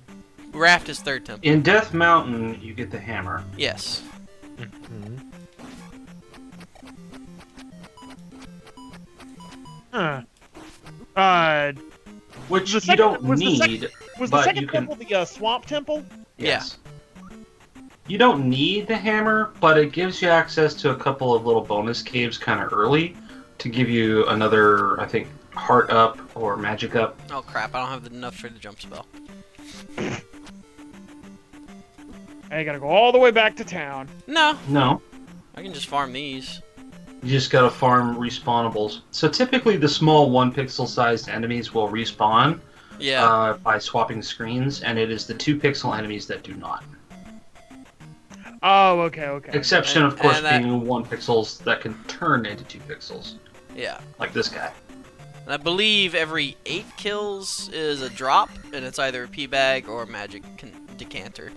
raft is third temple. In Death Mountain, you get the hammer. Yes. Huh. Which The you second- don't was the need, Was the but second you can... temple the swamp temple? Yes. You don't need the hammer, but it gives you access to a couple of little bonus caves kind of early to give you another, I think, heart up or magic up. Oh crap, I don't have enough for the jump spell. I gotta go all the way back to town. No, No, I can just farm these. you just gotta farm respawnables. So typically the small 1 pixel sized enemies will respawn Yeah. by swapping screens, and it is the 2 pixel enemies that do not. Oh, okay. Exception, of course, and that- being 1 pixels that can turn into 2 pixels, Yeah. like this guy. And I believe every 8 kills is a drop, and it's either a P bag or a magic decanter.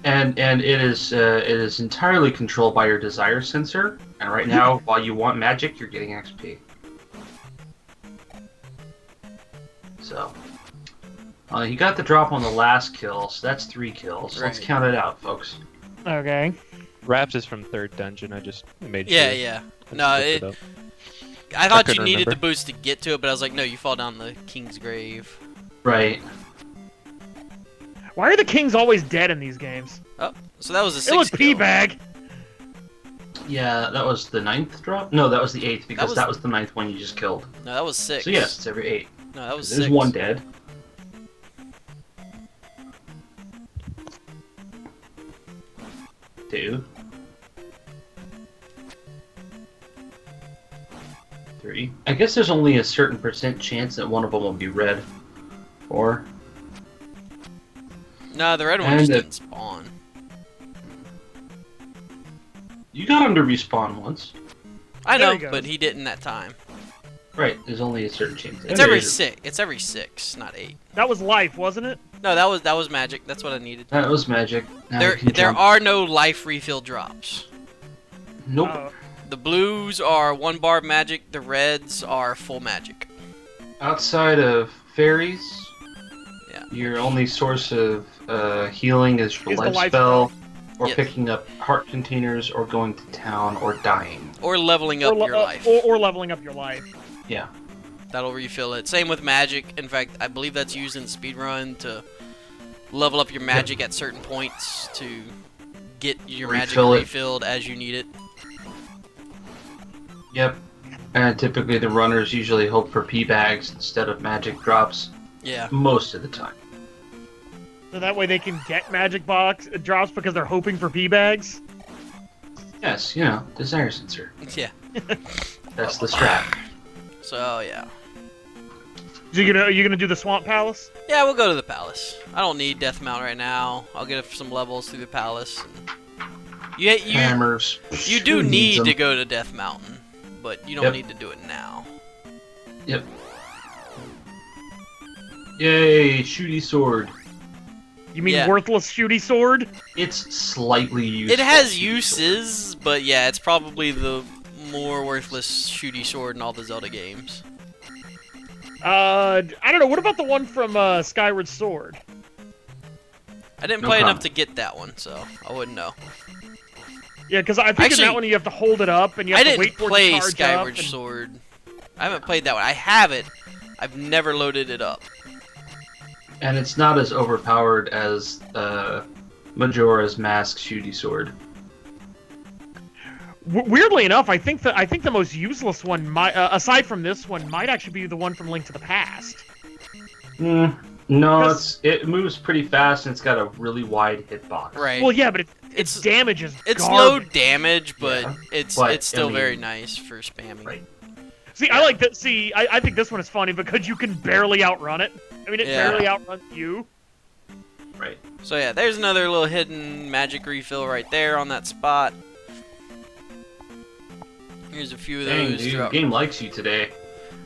And it is entirely controlled by your desire sensor. And right now, while you want magic, you're getting XP. So, you got the drop on the last kill, so that's 3 kills. Let's Right. count it out, folks. Okay. Raft is from third dungeon. I just made sure. Yeah. I No, just looked it. up. I thought you couldn't needed the remember. boost to get to it, but I was like, no, you fall down the king's grave. Right. Why are the kings always dead in these games? Oh, so that was a 6 It was kill. P-bag. Yeah, that was the 9th drop? No, that was the 8th, because was- that was the 9th one you just killed. No, that was 6. So yes, it's every 8. No, that was There's 6. 1 dead. Two. 3. I guess there's only a certain % chance that one of them will be red. 4. No, the red one And just the- didn't spawn. You got him to respawn once. I There know, he goes. but he didn't that time. Right, there's only a certain chance. It's And every there's- 6. It's every 6, not 8. That was life, wasn't it? No, that was magic. That's what I needed. That was magic. Now There you can there jump. are no life refill drops. Nope. Oh. The blues are 1 bar of magic. The reds are full magic. Outside of fairies, Yeah. your only source of healing is your Is the life life spell, spell. or Yes. picking up heart containers, or going to town, or dying. Or leveling up Or, your life. or leveling up your life. Yeah. That'll refill it. Same with magic. In fact, I believe that's used in speedrun to level up your magic at certain points to get your Refill magic it. refilled as you need it. Yep. And typically the runners usually hope for P bags instead of magic drops Yeah. most of the time. So that way they can get magic box drops because they're hoping for P-bags. Yes, desire sensor. Yeah. That's the strat. So yeah. So are you gonna do the Swamp Palace? Yeah, we'll go to the palace. I don't need Death Mount right now. I'll get some levels through the palace. And You Hammers. you do Who needs need them? to go to Death Mountain, but you don't Yep. need to do it now. Yep. Yay, shooty sword. You mean Yeah. worthless shooty sword? It's slightly useful. It has shooty sword. uses, but yeah, it's probably the more worthless shooty sword in all the Zelda games. I don't know. What about the one from Skyward Sword? I didn't No play enough comment. to get that one, so I wouldn't know. Yeah, because I think in Actually, that one you have to hold it up and you I have to didn't wait for it play to charge Skyward up. And... Sword. I haven't played that one. I have it. I've never loaded it up. And it's not as overpowered as Majora's Mask shooty sword. Weirdly enough, I think the most useless one, aside from this one, might actually be the one from Link to the Past. No, Because- it moves pretty fast and it's got a really wide hitbox. Right. Well, yeah, but its It's- damage is It's low garbage. damage, but Yeah, it's but, still I mean- very nice for spamming. Right. See, I like that. See, I think this one is funny because you can barely outrun it. I mean, it Yeah. barely outruns you. Right. So yeah, there's another little hidden magic refill right there on that spot. Here's a few of Dang, those. dude, the throughout- game likes you today.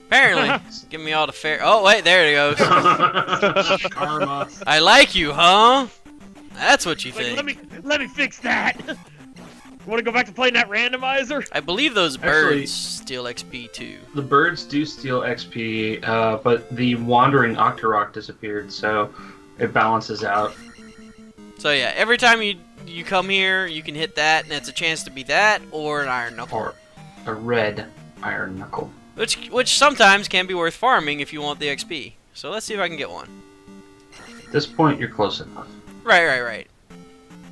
Apparently, give me all the fair. Oh wait, there it goes. Karma. I like you, huh? That's what you Like, think. let me fix that. Want to go back to playing that randomizer? I believe those Actually- birds steal XP too. The birds do steal XP, but the wandering Octorok disappeared, so it balances out. So yeah, every time you come here, you can hit that, and it's a chance to be that or an iron knuckle, Or a red iron knuckle. which sometimes can be worth farming if you want the XP. So let's see if I can get one. At this point, you're close enough. Right.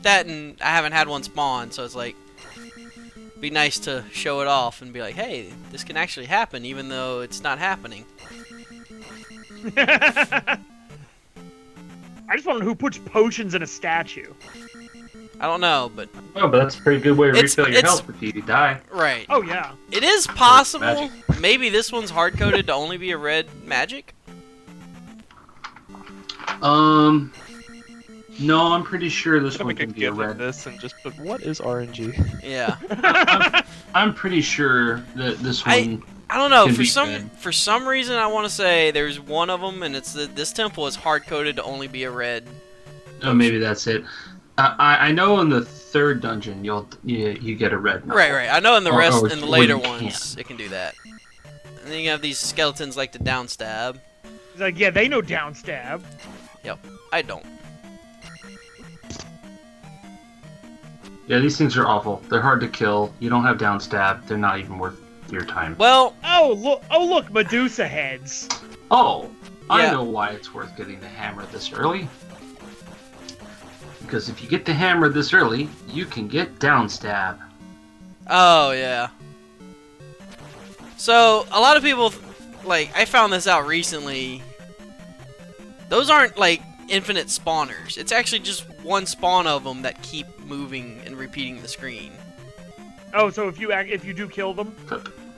That, and I haven't had one spawn, so it's like, be nice to show it off and be like, hey, this can actually happen, even though it's not happening. I just want to know who puts potions in a statue. I don't know, but Oh, but that's a pretty good way to It's- refill your it's- health if you die. right. Oh yeah. It is possible. Magic. Maybe this one's hard coded to only be a red magic. No, I'm pretty sure this Should one make a can be a GIF of red. this and just put what is RNG? Yeah. I'm pretty sure that this I- one. I don't know. Can For be some red. for some reason, I want to say there's one of them, and it's that this temple is hard coded to only be a red. Oh, maybe that's it. I know in the third dungeon you get a red knuckle. Right. I know in the Or- rest or in the when later you can. ones it can do that. And then you have these skeletons like to downstab. He's like, yeah, they know downstab. I don't. Yeah, these things are awful. They're hard to kill. You don't have downstab. They're not even worth your time. Well, Oh look, Medusa heads. Oh, I Yeah. know why it's worth getting the hammer this early. Because if you get the hammer this early, you can get downstab. oh yeah. So a lot of people, like, I found this out recently. Those aren't like infinite spawners. It's actually just one spawn of them that keep moving and repeating the screen. Oh, so if you do kill them,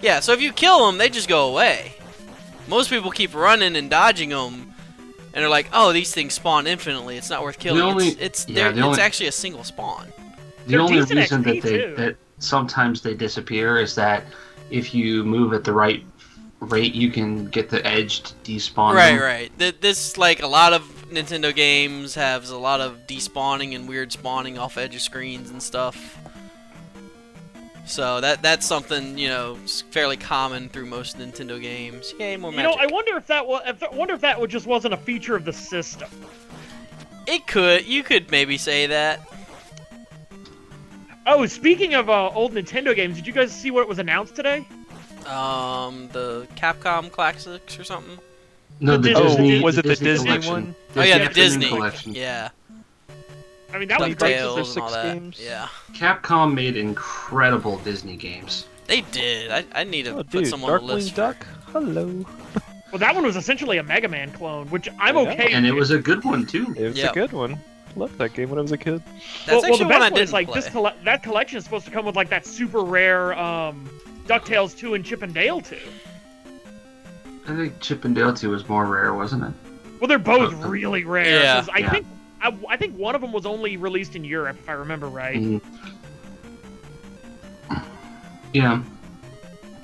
Yeah, so if you kill them, they just go away. Most people keep running and dodging them, and they're like, "Oh, these things spawn infinitely. It's not worth killing." only- it's yeah, the it's only- actually a single spawn. The They're only decent reason XP that too. that sometimes they disappear is that if you move at the right rate, you can get the edge to despawn them. Right. This, like, a lot of Nintendo games has a lot of despawning and weird spawning off edge of screens and stuff. So that's something, fairly common through most Nintendo games. Yay, more magic. I wonder if that just wasn't a feature of the system. You could maybe say that. Oh, speaking of old Nintendo games, did you guys see what was announced today? The Capcom Classics or something. No, the Oh, Disney. was it the Disney collection. one? Oh yeah, the Capcom Disney. collection. Yeah. I mean, that was Like great. DuckTales. DuckTales and all 6 that. games? Yeah. Capcom made incredible Disney games. They did. I need to Oh, put dude, some on the Darkwing list. Duck. Hello. Well, that one was essentially a Mega Man clone, which I'm Yeah. okay And it with. was a good one too. It was Yep. a good one. Loved that game when I was a kid. That's well, actually the one I best one didn't is like play. that collection is supposed to come with like that super rare DuckTales 2 and Chip and Dale 2. I think Chip and Dale 2 was more rare, wasn't it? Well, they're both really rare. Yeah. 'Cause I Yeah. think one of them was only released in Europe, if I remember right. Mhm. Yeah.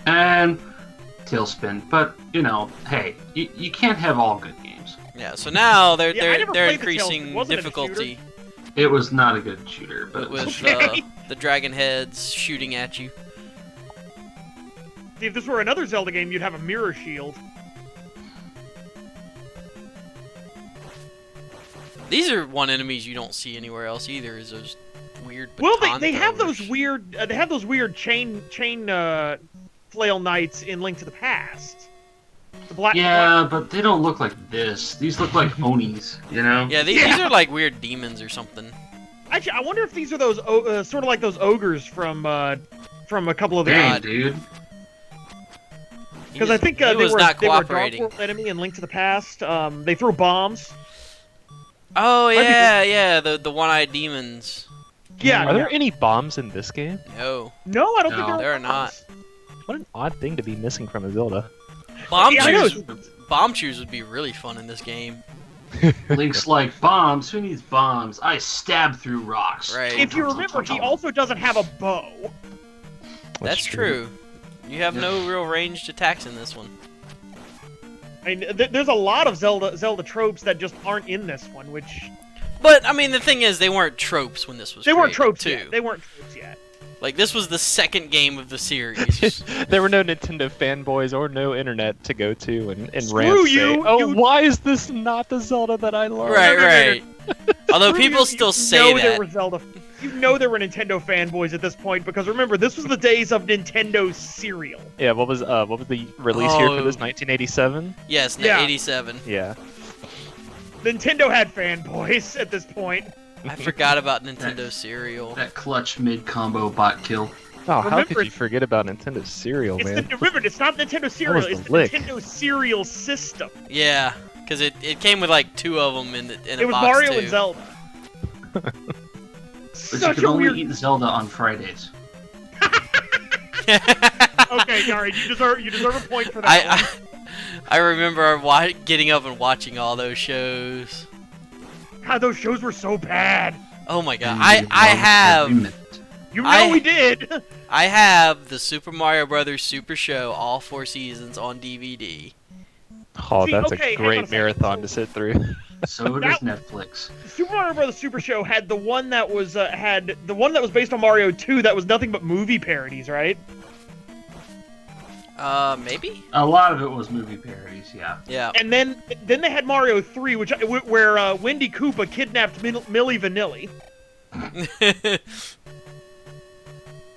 And Tailspin, but hey, you can't have all good games. Yeah. So now they're Yeah, I never they're played the Tailspin. increasing Wasn't it a difficulty It was not a good shooter, but with Okay. the dragon heads shooting at you. See, if this were another Zelda game, you'd have a mirror shield. These are one enemies you don't see anywhere else either. Is those weird? Well, baton they have throwers. those weird chain flail knights in Link to the Past. The black. yeah, but they don't look like this. These look like Onis, Yeah, these are like weird demons or something. Actually, I wonder if these are those sort of like those ogres from a couple of the Dang, God. dude. because I think he they was were not they were a Dark cooperating. World enemy in Link to the Past. They throw bombs. Oh Might be yeah, the one-eyed demons. Yeah. Are there any bombs in this game? No, No, I don't No, think there there are bombs. What an odd thing to be missing from a Zelda. bomb Yeah, I know. shoes. Bomb shoes would be really fun in this game. Link's like, bombs? Who needs bombs? I stab through rocks. Right. If you remember, he also doesn't have a bow. That's true. You have no real ranged attacks in this one. I mean, there's a lot of Zelda tropes that just aren't in this one, which But I mean, the thing is, they weren't tropes when this was. they weren't created, tropes too. yet. They weren't tropes yet. Like this was the second game of the series. There were no Nintendo fanboys or no internet to go to and Screw rant you, say, oh, you- why is this not the Zelda that I love? right, right. Although Screw people you, still you say know that. there were Zelda. You know there were Nintendo fanboys at this point because remember this was the days of Nintendo cereal. Yeah, what was the release year for this? Oh. 1987? Yes, Yeah. 87. Yeah. Nintendo had fanboys at this point. I forgot about Nintendo Cereal. That clutch mid-combo bot kill. Oh, how Remember, could you forget about Nintendo Cereal, It's man? remember, it's not Nintendo cereal. was the It's the lick. Nintendo cereal system. Yeah, because it came with like 2 of them in a It was box Mario too. and Zelda. But you Such can a only weird. eat Zelda on Fridays. Okay, Yari, you deserve a point for that. one. I remember getting up and watching all those shows. God, those shows were so bad. Oh my god. And I you loved every have minute. You know I- we did. I have the Super Mario Brothers Super Show all 4 seasons on DVD. Oh, See, that's okay, a hang on a great second. marathon to sit through. So does Netflix. Super Mario Bros. Super Show had the one that was based on Mario 2 that was nothing but movie parodies, right? Maybe? A lot of it was movie parodies, yeah. Yeah. And then they had Mario 3, where Wendy Koopa kidnapped Millie Vanilli.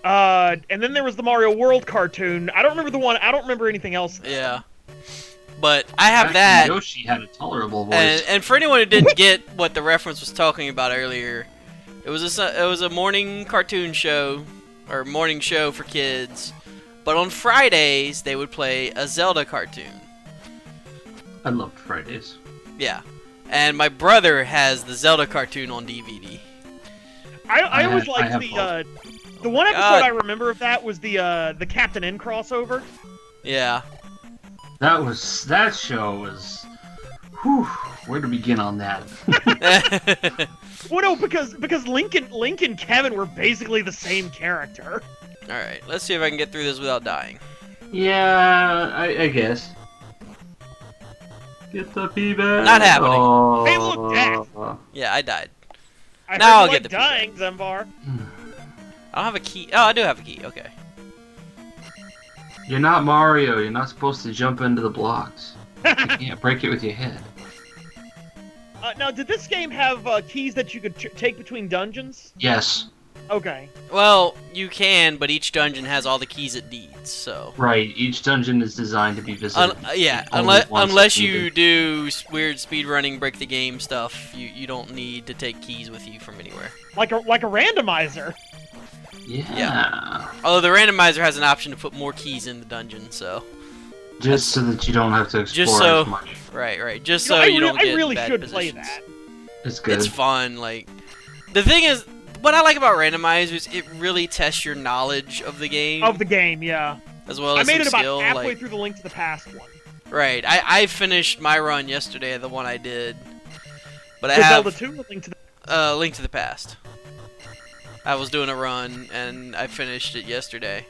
And then there was the Mario World cartoon. I don't remember anything else. Yeah. But I have Actually, that. Yoshi had a tolerable voice. And for anyone who didn't get what the reference was talking about earlier, it was a morning cartoon show or morning show for kids. But on Fridays they would play a Zelda cartoon. I loved Fridays. Yeah. And my brother has the Zelda cartoon on DVD. I always I liked have the one episode God. I remember of that was the Captain N crossover. Yeah. That show was. Whew, where to begin on that? Well, no, because Link and Kevin were basically the same character. Alright, let's see if I can get through this without dying. Yeah, I guess. Get the pee back. Not happening. Oh. Hey, look, Death. Yeah, I died. I Now heard I'll you get like the dying, Zembar. I don't have a key. Oh, I do have a key. Okay. You're not Mario. You're not supposed to jump into the blocks. You can't break it with your head. Now, did this game have keys that you could take between dungeons? Yes. Okay. Well, you can, but each dungeon has all the keys it needs, so. Right. Each dungeon is designed to be visited. Yeah, only once unless if you needed. do weird speedrunning, break the game stuff, you don't need to take keys with you from anywhere. Like a randomizer. Yeah. Although the randomizer has an option to put more keys in the dungeon, so. Just so that you don't have to explore Just so- as much. Right. Just You know, so you don't get I really bad should positions. play that. It's good. It's fun, like. The thing is, what I like about randomizers, it really tests your knowledge of the game. Of the game, yeah. as well I as made some it about skill, halfway like, through the Link to the Past one. right. I finished my run yesterday, the one I did. But I The have Zelda 2 or Link to the... Link to the Past. I was doing a run and I finished it yesterday.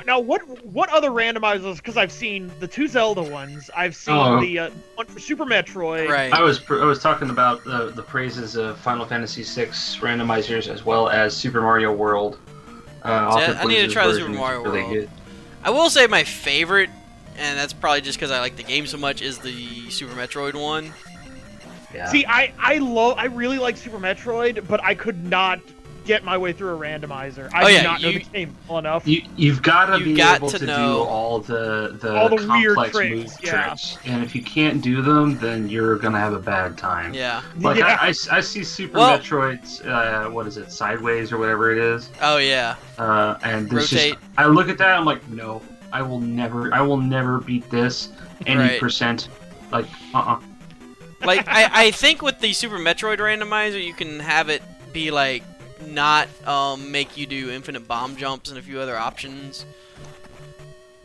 Now, what other randomizers? Because I've seen the 2 Zelda ones. I've seen the one for Super Metroid. Right. I was talking about the praises of Final Fantasy VI randomizers as well as Super Mario World. I need to try the Super Mario World. Good. I will say my favorite, and that's probably just because I like the game so much, is the Super Metroid one. Yeah. See, I really like Super Metroid, but I could not get my way through a randomizer. I do not know the game well enough. You've got to be able to know do all the weird complex tricks, move tricks, and if you can't do them, then you're gonna have a bad time. Yeah. Like Yeah. I see Super Metroid's what is it, Sideways or whatever it is. Oh yeah. And there's Rotate. just I look at that, I'm like, no, I will never beat this any percent. Like Like I think with the Super Metroid randomizer, you can have it be like not make you do infinite bomb jumps and a few other options,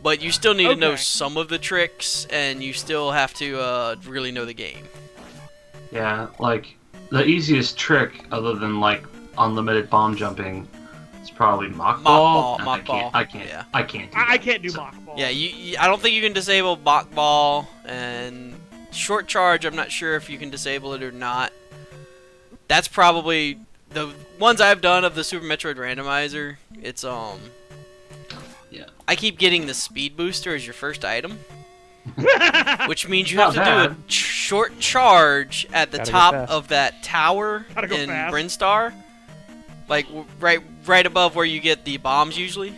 but you still need to know some of the tricks, and you still have to really know the game. Yeah, like the easiest trick other than like unlimited bomb jumping is probably mock ball. Mock ball. I can't. Yeah. I can't. I can't do mock ball. Yeah, I don't think you can disable mock ball, and short charge, I'm not sure if you can disable it or not. That's probably the ones I've done of the Super Metroid randomizer. It's yeah. I keep getting the speed booster as your first item, which means you have to do a short charge at the top of that tower in Brinstar, like right above where you get the bombs usually.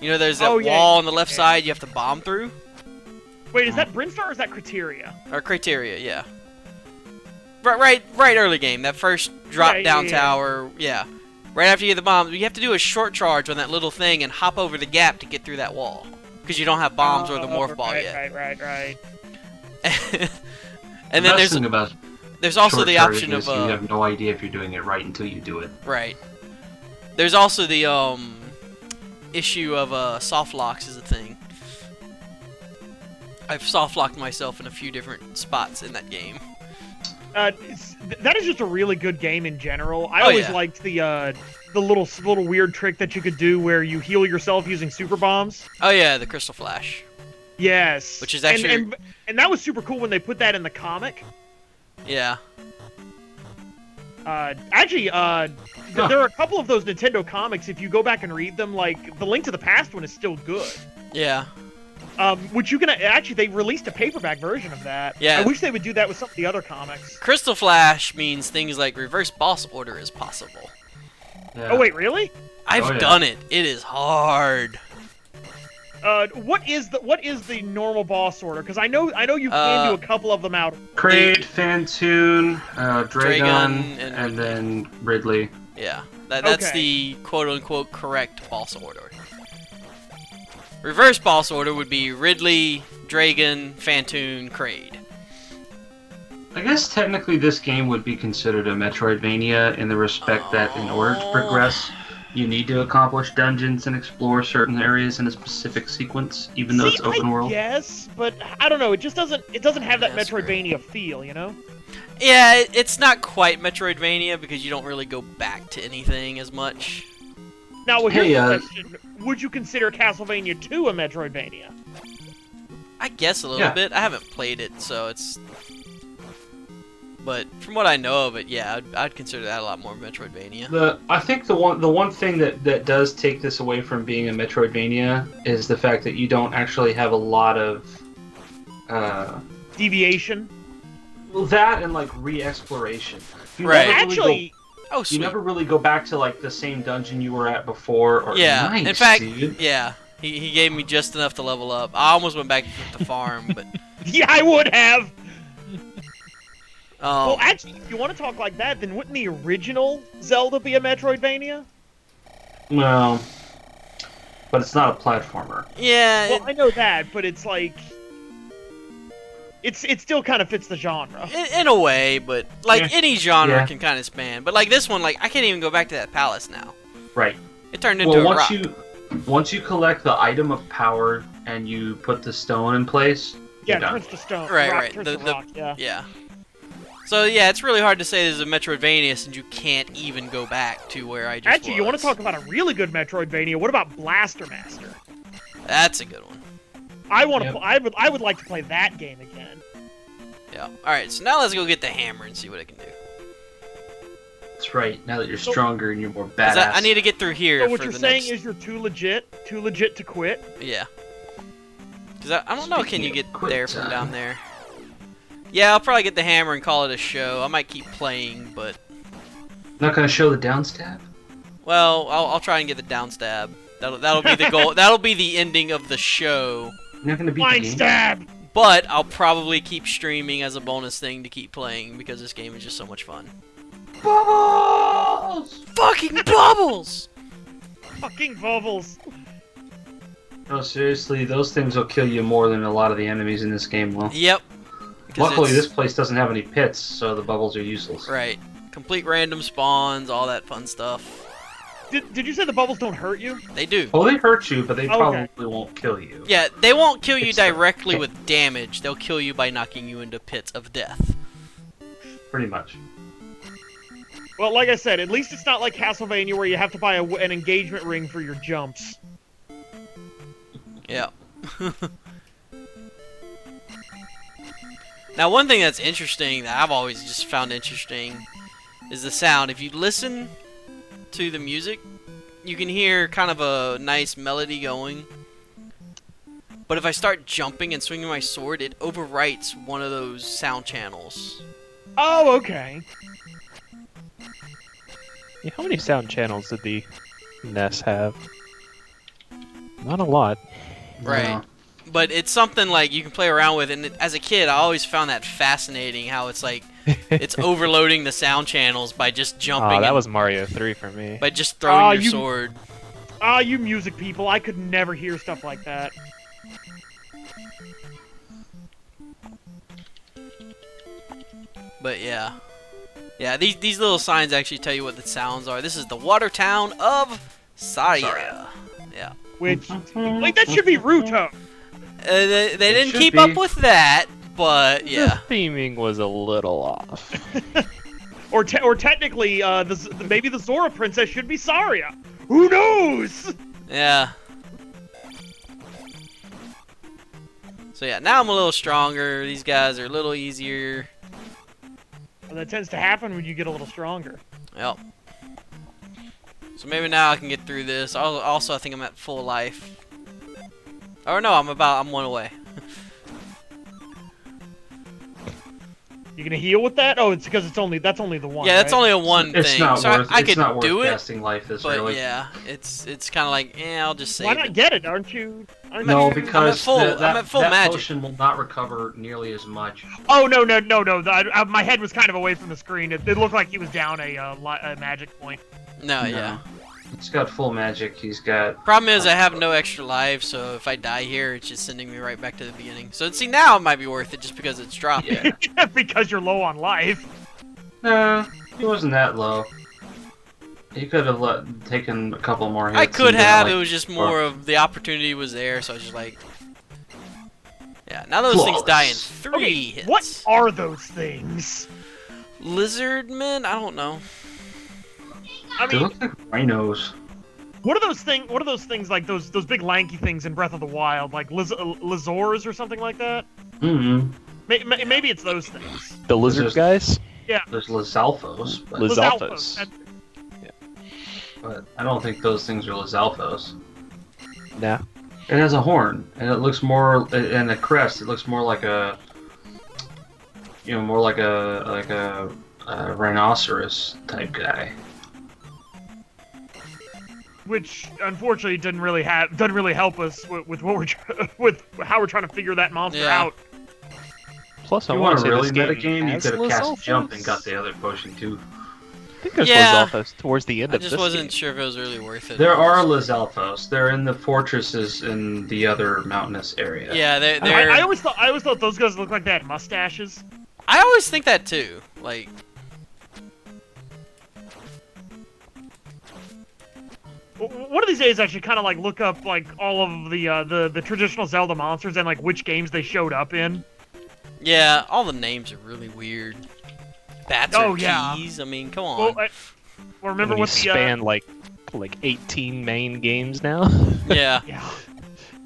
You know, there's that wall on the left side you have to bomb through. Wait, is that Brinstar or is that Criteria? Or Criteria, yeah. Right early game. That first drop down tower, yeah. Right after you get the bombs, you have to do a short charge on that little thing and hop over the gap to get through that wall. Because you don't have bombs or the morph ball yet. Right. And then there's also the option of you have no idea if you're doing it right until you do it. Right. There's also the issue of soft locks is a thing. I've soft locked myself in a few different spots in that game. That is just a really good game in general. I always liked the little weird trick that you could do where you heal yourself using super bombs. Oh yeah, the Crystal Flash. Yes. Which is actually and that was super cool when they put that in the comic. Yeah. There are a couple of those Nintendo comics. If you go back and read them, like the Link to the Past one is still good. Yeah. Which you can actually, they released a paperback version of that. Yeah. I wish they would do that with some of the other comics. Crystal Flash means things like reverse boss order is possible. Yeah. Oh wait, really? I've done it. It is hard. What is the normal boss order? Because I know you can do a couple of them out. Kraid, Phantoon, Dragon, and then Ridley. Yeah, that's the quote-unquote correct boss order. Reverse boss order would be Ridley, Dragon, Phantoon, Kraid. I guess technically this game would be considered a Metroidvania in the respect that in order to progress, you need to accomplish dungeons and explore certain areas in a specific sequence, even though it's open world. Yes, but I don't know. It just doesn't have that Metroidvania feel, you know? Yeah, it's not quite Metroidvania because you don't really go back to anything as much. Now, here's the question. Would you consider Castlevania 2 a Metroidvania? I guess a little bit. I haven't played it, so it's... But from what I know of it, yeah, I'd consider that a lot more Metroidvania. I think the one thing that does take this away from being a Metroidvania is the fact that you don't actually have a lot of... deviation? Well, that and, like, re-exploration. Right. Actually... Oh, sweet. You never really go back to like the same dungeon you were at before. Or nice, in fact, dude. yeah, he gave me just enough to level up. I almost went back to the farm, but yeah, I would have. Well, actually, if you want to talk like that, then wouldn't the original Zelda be a Metroidvania? No, but it's not a platformer. Yeah. Well, I know that, but it's like. It still kind of fits the genre. In a way, but like any genre can kind of span. But like this one, like I can't even go back to that palace now. Right. It turned into a rock. Once you collect the item of power and you put the stone in place. Yeah, it turns to stone. Right. Turns to rock, yeah. So yeah, it's really hard to say this is a Metroidvania since you can't even go back to where I just Actually, you want to talk about a really good Metroidvania? What about Blaster Master? That's a good one. I would like to play that game again. Yeah. All right. So now let's go get the hammer and see what it can do. That's right. Now that you're stronger and you're more badass. I need to get through here. So what you're saying is you're too legit to quit? Yeah. Because I don't know, can you get there from time. down there? Yeah, I'll probably get the hammer and call it a show. I might keep playing, but... Not gonna show the down stab? Well, I'll try and get the down stab. That'll be the goal. That'll be the ending of the show. You're not gonna beat Line the game? stab! But I'll probably keep streaming as a bonus thing to keep playing because this game is just so much fun. Bubbles! Fucking bubbles! Fucking bubbles. No, seriously, those things will kill you more than a lot of the enemies in this game will. Yep. Luckily, this place doesn't have any pits, so the bubbles are useless. Right. Complete random spawns, all that fun stuff. Did you say the bubbles don't hurt you? They do. Oh, they hurt you, but they Okay. probably won't kill you. Yeah, they won't kill you It's the- directly with damage. They'll kill you by knocking you into pits of death. Pretty much. Well, like I said, at least it's not like Castlevania where you have to buy an engagement ring for your jumps. Yeah. Now, one thing that's interesting that I've always just found interesting is the sound. If you listen to the music, you can hear kind of a nice melody going. But if I start jumping and swinging my sword, it overwrites one of those sound channels. Oh, okay. Yeah, how many sound channels did the NES have? Not a lot. Right. No. But it's something like you can play around with, and as a kid, I always found that fascinating. How it's like it's overloading the sound channels by just jumping. Oh, that and, was Mario 3 for me. by just throwing your you- sword. Ah, you music people, I could never hear stuff like that. But yeah, these little signs actually tell you what the sounds are. This is the water town of Saria. Yeah. Which, like, that should be Ruto. They didn't should keep be. up with that, but yeah. The theming was a little off. Or technically, maybe the Zora princess should be Saria. Who knows? Yeah. So yeah, now I'm a little stronger. These guys are a little easier. Well, that tends to happen when you get a little stronger. Yep. So maybe now I can get through this. Also, I think I'm at full life. Or no, I'm one away. You gonna heal with that? Oh, it's because that's only the one. Yeah, that's right? only a one It's thing. not So worth. I It's could not worth do it, casting life this but early. yeah, it's kind of like, I'll just save Why it. not get it? Aren't you? No, you- because full- that I'm at full that magic. potion will not recover nearly as much. Oh no! My head was kind of away from the screen. It looked like he was down a magic point. No, No. yeah. He's got full magic. He's got. Problem is I have no extra life, so if I die here, it's just sending me right back to the beginning. So see, now it might be worth it just because it's dropped. Yeah. Because you're low on life. Nah, he wasn't that low. He could have taken a couple more hits. I could and been have. like- It was just more of the opportunity was there, so I was just like, yeah. Now those things die in Flawless. 3 Okay, hits. what are those things? Lizard men? I don't know. I They mean, look like rhinos. what are those things? What are those things like those big lanky things in Breath of the Wild, like Lizors or something like that? Mm-hmm. Maybe it's those things. The lizard Just- guys? There's Lizalfos, but, Lizalfos. That's- but I don't think those things are Lizalfos. Nah. It has a horn, and it looks more, and a crest. It looks more like a, more like a rhinoceros type guy. Which unfortunately doesn't really help us with what with how we're trying to figure that monster Yeah. out. Plus, I If you want want to a say really this meta game game, you has could have cast Lizalfos? jump and got the other potion too. I think there's Yeah. Lizalfos towards the end I of just this wasn't game. sure if it was really worth it. There are Lizalfos. They're in the fortresses in the other mountainous area. Yeah, they're. I always thought those guys looked like they had mustaches. I always think that too. Like, One of these days, I should kind of like look up like all of the traditional Zelda monsters and like which games they showed up in. yeah, all the names are really weird. bats Oh, are yeah. keys. I mean, come on. Well, remember When you what the span like 18 main games now. Yeah. yeah.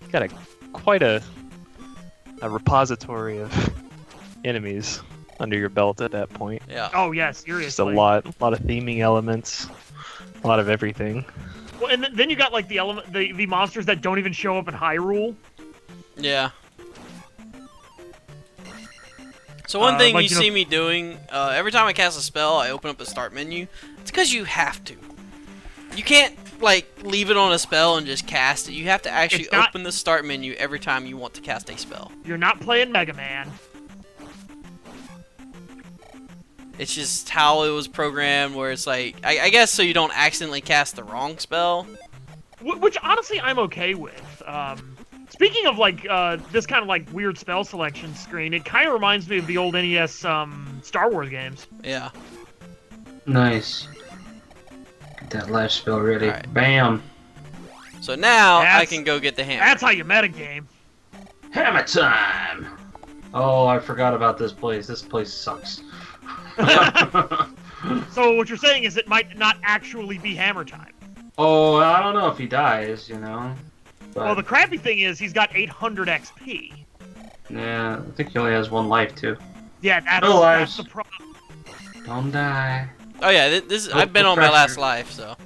You got quite a repository of enemies under your belt at that point. Yeah. Oh yeah, seriously. Just a lot of theming elements, a lot of everything. Well, and then you got like the monsters that don't even show up in Hyrule. Yeah. So one thing like, you see me doing, every time I cast a spell, I open up the start menu. It's because you have to. You can't, like, leave it on a spell and just cast it. You have to actually open the start menu every time you want to cast a spell. You're not playing Mega Man. It's just how it was programmed, where it's like, I guess so you don't accidentally cast the wrong spell. Which, honestly, I'm okay with. Speaking of, like, this kind of, like, weird spell selection screen, it kind of reminds me of the old NES, Star Wars games. Yeah. Nice. Get that last spell ready. Alright. Bam. So now I can go get the hammer. That's how you metagame. Hammer time! Oh, I forgot about this place. This place sucks. So what you're saying is it might not actually be hammer time. Oh, I don't know if he dies, you know. But, Well, the crappy thing is he's got 800 XP. yeah, I think he only has one life, too. Yeah, that's lives. the problem. Don't die. Oh yeah, this I've been on my last life, so.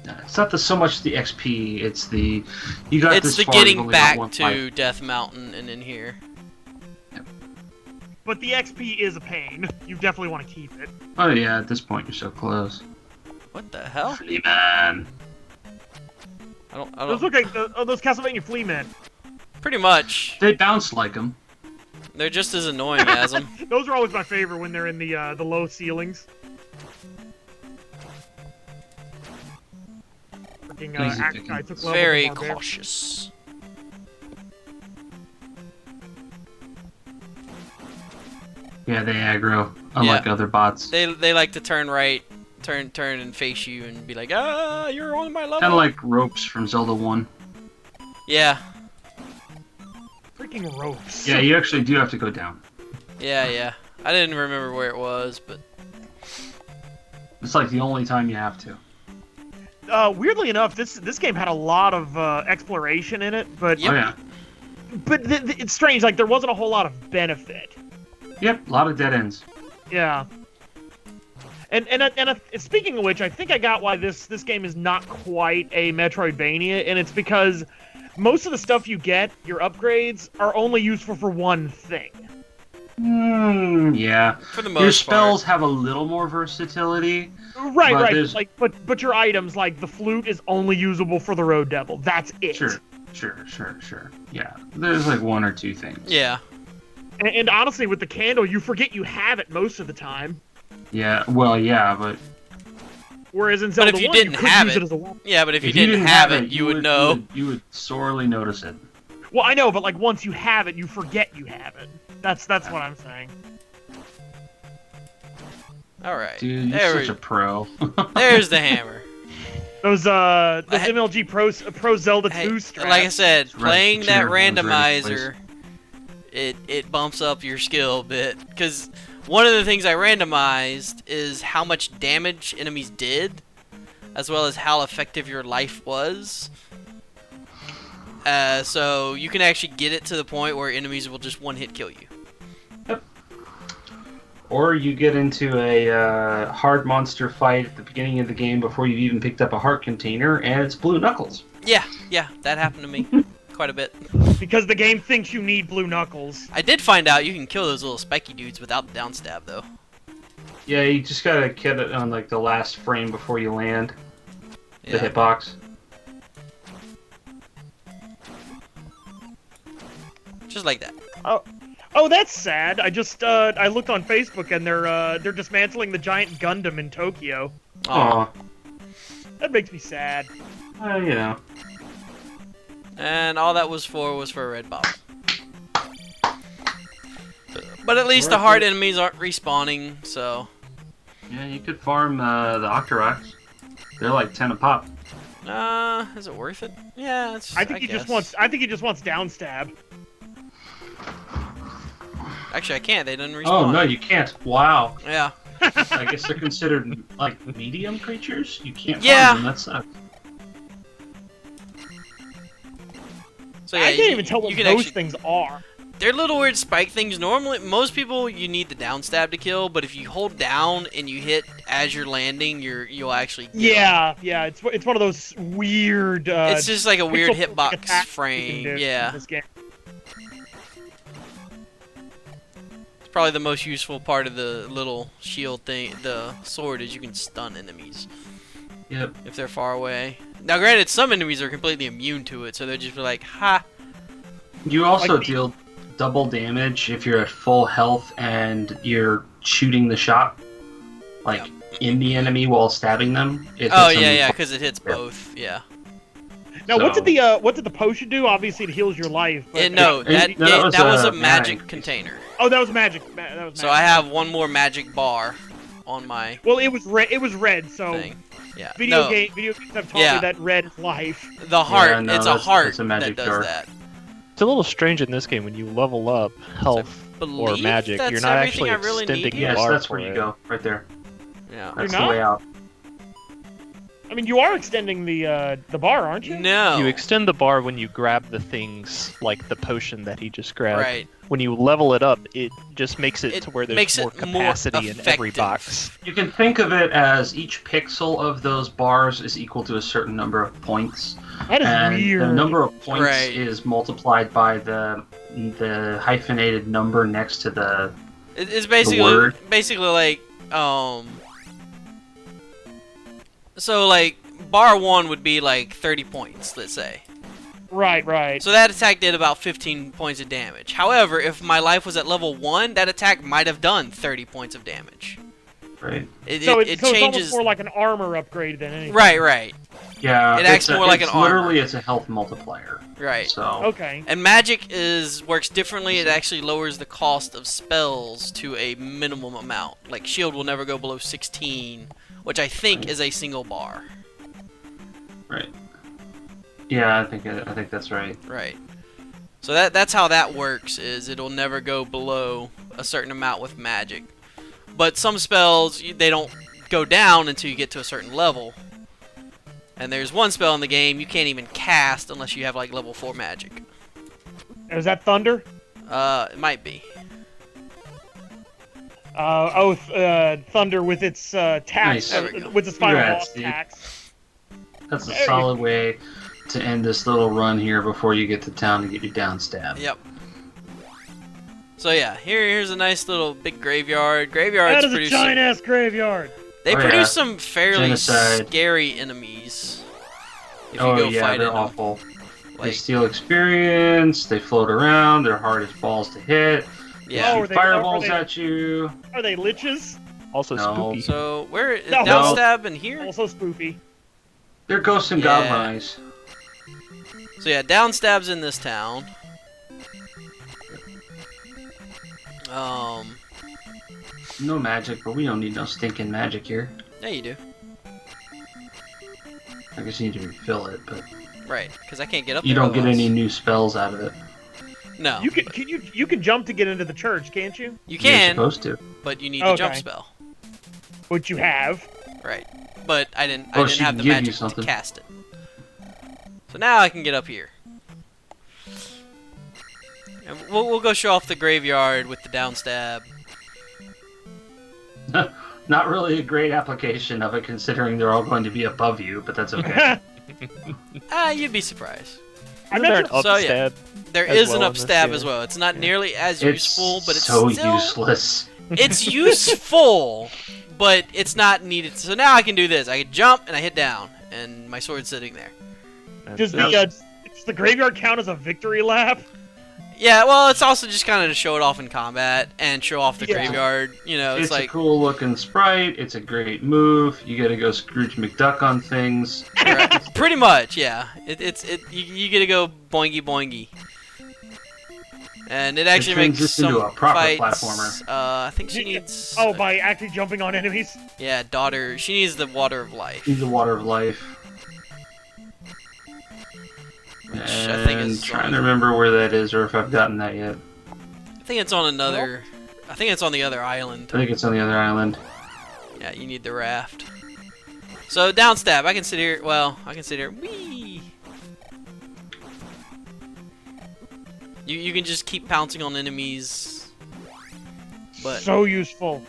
It's not so much the XP, it's the... You got It's this the far, you've getting only got back one to life. Death Mountain and in here. But the XP is a pain. You definitely want to keep it. Oh yeah, at this point you're so close. What the hell? Flea man. I don't. Those look like those Castlevania Flea Men. Pretty much. They bounce like them. They're just as annoying as them. Those are always my favorite when they're in the low ceilings. Freaking Easy act picking. guy took level Very from Barbarian. cautious. Yeah, they aggro, unlike other bots. They like to turn right, turn and face you and be like, ah, you're on my level. Kind of like ropes from Zelda 1. Yeah. Freaking ropes. Yeah, you actually do have to go down. Yeah. I didn't remember where it was, but It's like the only time you have to. Weirdly enough, this game had a lot of exploration in it, but Yep. Oh yeah. but it's strange. Like there wasn't a whole lot of benefit. Yep, a lot of dead ends. Yeah. And speaking of which, I think I got why this game is not quite a Metroidvania, and it's because most of the stuff you get, your upgrades, are only useful for one thing. Yeah. for the most Your spells part. have a little more versatility. Right, But right. there's- Like, but your items, like the flute, is only usable for the Road Devil. That's it. Sure. Yeah, there's like one or two things. Yeah. And honestly, with the candle, you forget you have it most of the time. Yeah, well, yeah, but Whereas in Zelda if you 1, didn't you could have use it- it as a weapon. Yeah, but if you if you didn't have it, you would know. You would sorely notice it. Well, I know, but like once you have it, you forget you have it. That's what I'm saying. All right. Dude, you're there such a pro. There's the hammer. Those MLG Pro Zelda Hey, 2 straps. like I said, Right, playing the that chair one's right in randomizer, it bumps up your skill a bit. Because one of the things I randomized is how much damage enemies did, as well as how effective your life was. So you can actually get it to the point where enemies will just one-hit kill you. Or you get into a hard monster fight at the beginning of the game before you've even picked up a heart container, and it's Blue Knuckles. Yeah, that happened to me quite a bit. Because the game thinks you need blue knuckles. I did find out you can kill those little spiky dudes without the downstab, though. Yeah, you just gotta get it on like the last frame before you land the Yeah. hitbox. Just like that. Oh, that's sad. I just I looked on Facebook and they're dismantling the giant Gundam in Tokyo. Aw. That makes me sad. You know. And all that was for a red bottle. But at least the hard enemies aren't respawning, so... Yeah, you could farm the Octoroks. They're like 10 a pop. Is it worth it? Yeah, I think he just wants downstab. Actually, I can't. They didn't respawn. Oh no, you can't. Wow. Yeah. I guess they're considered like medium creatures. You can't Yeah. farm them. That sucks. So yeah, I can't even tell what you can those actually, things are. They're little weird spike things. Normally, most people you need the down stab to kill, but if you hold down and you hit as you're landing, you'll actually kill. Yeah. It's one of those weird. It's just like a weird pixel hitbox attacks you can frame. do in Yeah. this game. It's probably the most useful part of the little shield thing, the sword, is you can stun enemies Yep. if they're far away. Now, granted, some enemies are completely immune to it, so they'll just be like, ha. You also Like- deal double damage if you're at full health and you're shooting the shot, like in the enemy while stabbing them. It Oh hits them yeah, because it hits Yeah. both. Yeah. Now, what So- did the potion do? Obviously, it heals your life. But And no, that no, that was was a a magic mana container. Oh, that was magic. That was magic. So I have one more magic bar on my Well, it was red. It was red. So thing. Yeah. video No, games have taught Yeah. me that red is life. the heart. Yeah, no, it's a that's- heart that's a magic that does jar. that. It's a little strange in this game when you level up health or Believe magic. that's You're not everything actually I really extending need the here. Yes, bar that's for where you it. go. Right there. Yeah. That's You're the not? way out. I mean, you are extending the bar, aren't you? No. You extend the bar when you grab the things like the potion that he just grabbed. Right. When you level it up, it just makes it It to where there's makes more it more capacity in every effective. box. You can think of it as each pixel of those bars is equal to a certain number of points, That is and weird. the number of points Right. is multiplied by the hyphenated number next to the. It's word. basically like So like bar 1 would be like 30 points, let's say. Right. So that attack did about 15 points of damage. However, if my life was at level 1, that attack might have done 30 points of damage. Right. It So it it's almost changes. more like an armor upgrade than anything. Right. Yeah. It acts more like an armor. Literally, it's a health multiplier. Right. So. Okay. And magic works differently. It actually lowers the cost of spells to a minimum amount. Like shield will never go below 16, which I think is a single bar. Right. Yeah, I think that's right. Right. So that's how that works. Is it'll never go below a certain amount with magic. But some spells they don't go down until you get to a certain level. And there's one spell in the game you can't even cast unless you have like level 4 magic. Is that thunder? It might be. Thunder with its tax, Nice. There we go. with its final Congrats, boss dude. tax. That's a There you solid way to end this little run here before you get to town to get your down stab. Yep. So yeah, here's a nice little big graveyard. Graveyards That is a produce giant ass graveyard. they Oh, produce yeah. some fairly Genocide. scary enemies. If you Oh go yeah, fight they're in 'em. awful. They Like, steal experience. They float around. They're hard as balls to hit. yeah. Oh, Shoot are they- fireballs are they- at you. Are they liches? Also No. spooky. So where is No. down stab in here? Also spoopy. They're ghosts and Yeah. goblin eyes. So yeah, down stabs in this town. No magic, but we don't need no stinking magic here. Yeah, you do. I guess you need to refill it, but Right, because I can't get up you there don't get otherwise. any new spells out of it. No, You can jump to get into the church, can't you? you You're can, supposed to. but you need the jump Okay. spell. Which you have. Right, but I didn't Oh, have she the can give you magic to something. cast it. So now I can get up here. And we'll go show off the graveyard with the down stab. Not really a great application of it, considering they're all going to be above you, but that's okay. You'd be surprised. I'm Isn't there not an So, yeah. upstab? There As is well an in this upstab game. as well. It's not nearly as It's useful, but it's so still useless. it's useful, but it's not needed. So now I can do this. I can jump and I hit down, and my sword's sitting there. Does That's- the graveyard count as a victory lap? Yeah, well, it's also just kind of to show it off in combat and show off the Yeah. graveyard. You know, It's it's a like cool looking sprite. It's a great move. You gotta go Scrooge McDuck on things. right, pretty much, yeah. You get to go boingy boingy, and it actually turns makes this some into a proper fights. platformer. I think she Yeah. needs. Oh, by actually jumping on enemies? Yeah, daughter. She needs the water of life. He's the water of life. Which I think is trying to remember where that is or if I've gotten that yet. I think it's on another. I think it's on the other island. I think it's on the other island. Yeah, you need the raft. So downstab, I can sit here. Well, I can sit here. Whee! You can just keep pouncing on enemies. But So useful.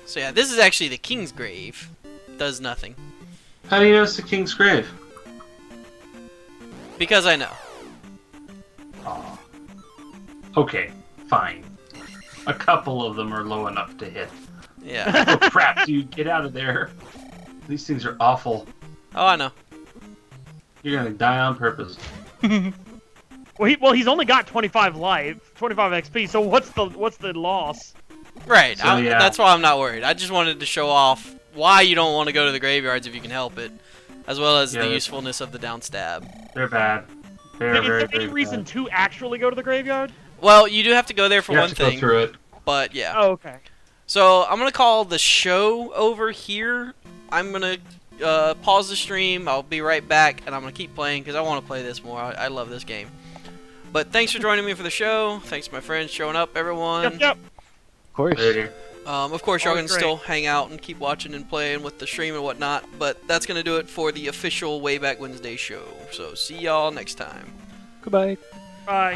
so yeah, this is actually the king's grave. Does nothing How do you know it's the king's grave? because I know. Aw. Okay, fine. A couple of them are low enough to hit. Yeah. Oh crap, dude, get out of there. These things are awful. Oh, I know. You're gonna die on purpose. Well, he's only got 25 life, 25 XP. So what's the loss? Right. So, yeah. That's why I'm not worried. I just wanted to show off why you don't want to go to the graveyards if you can help it, as well as the usefulness of the downstab. They're bad. They're Is very, there very any reason bad. to actually go to the graveyard? Well, you do have to go there for You one have to go thing, through it. but yeah. Oh, okay. So I'm gonna call the show over here. I'm gonna pause the stream. I'll be right back, and I'm gonna keep playing because I want to play this more. I love this game. But thanks for joining me for the show. Thanks to my friends showing up, everyone. Yep. Of course. Later. Of course, y'all can Always great. still hang out and keep watching and playing with the stream and whatnot. But that's gonna do it for the official Way Back Wednesday show. So see y'all next time. Goodbye. Bye.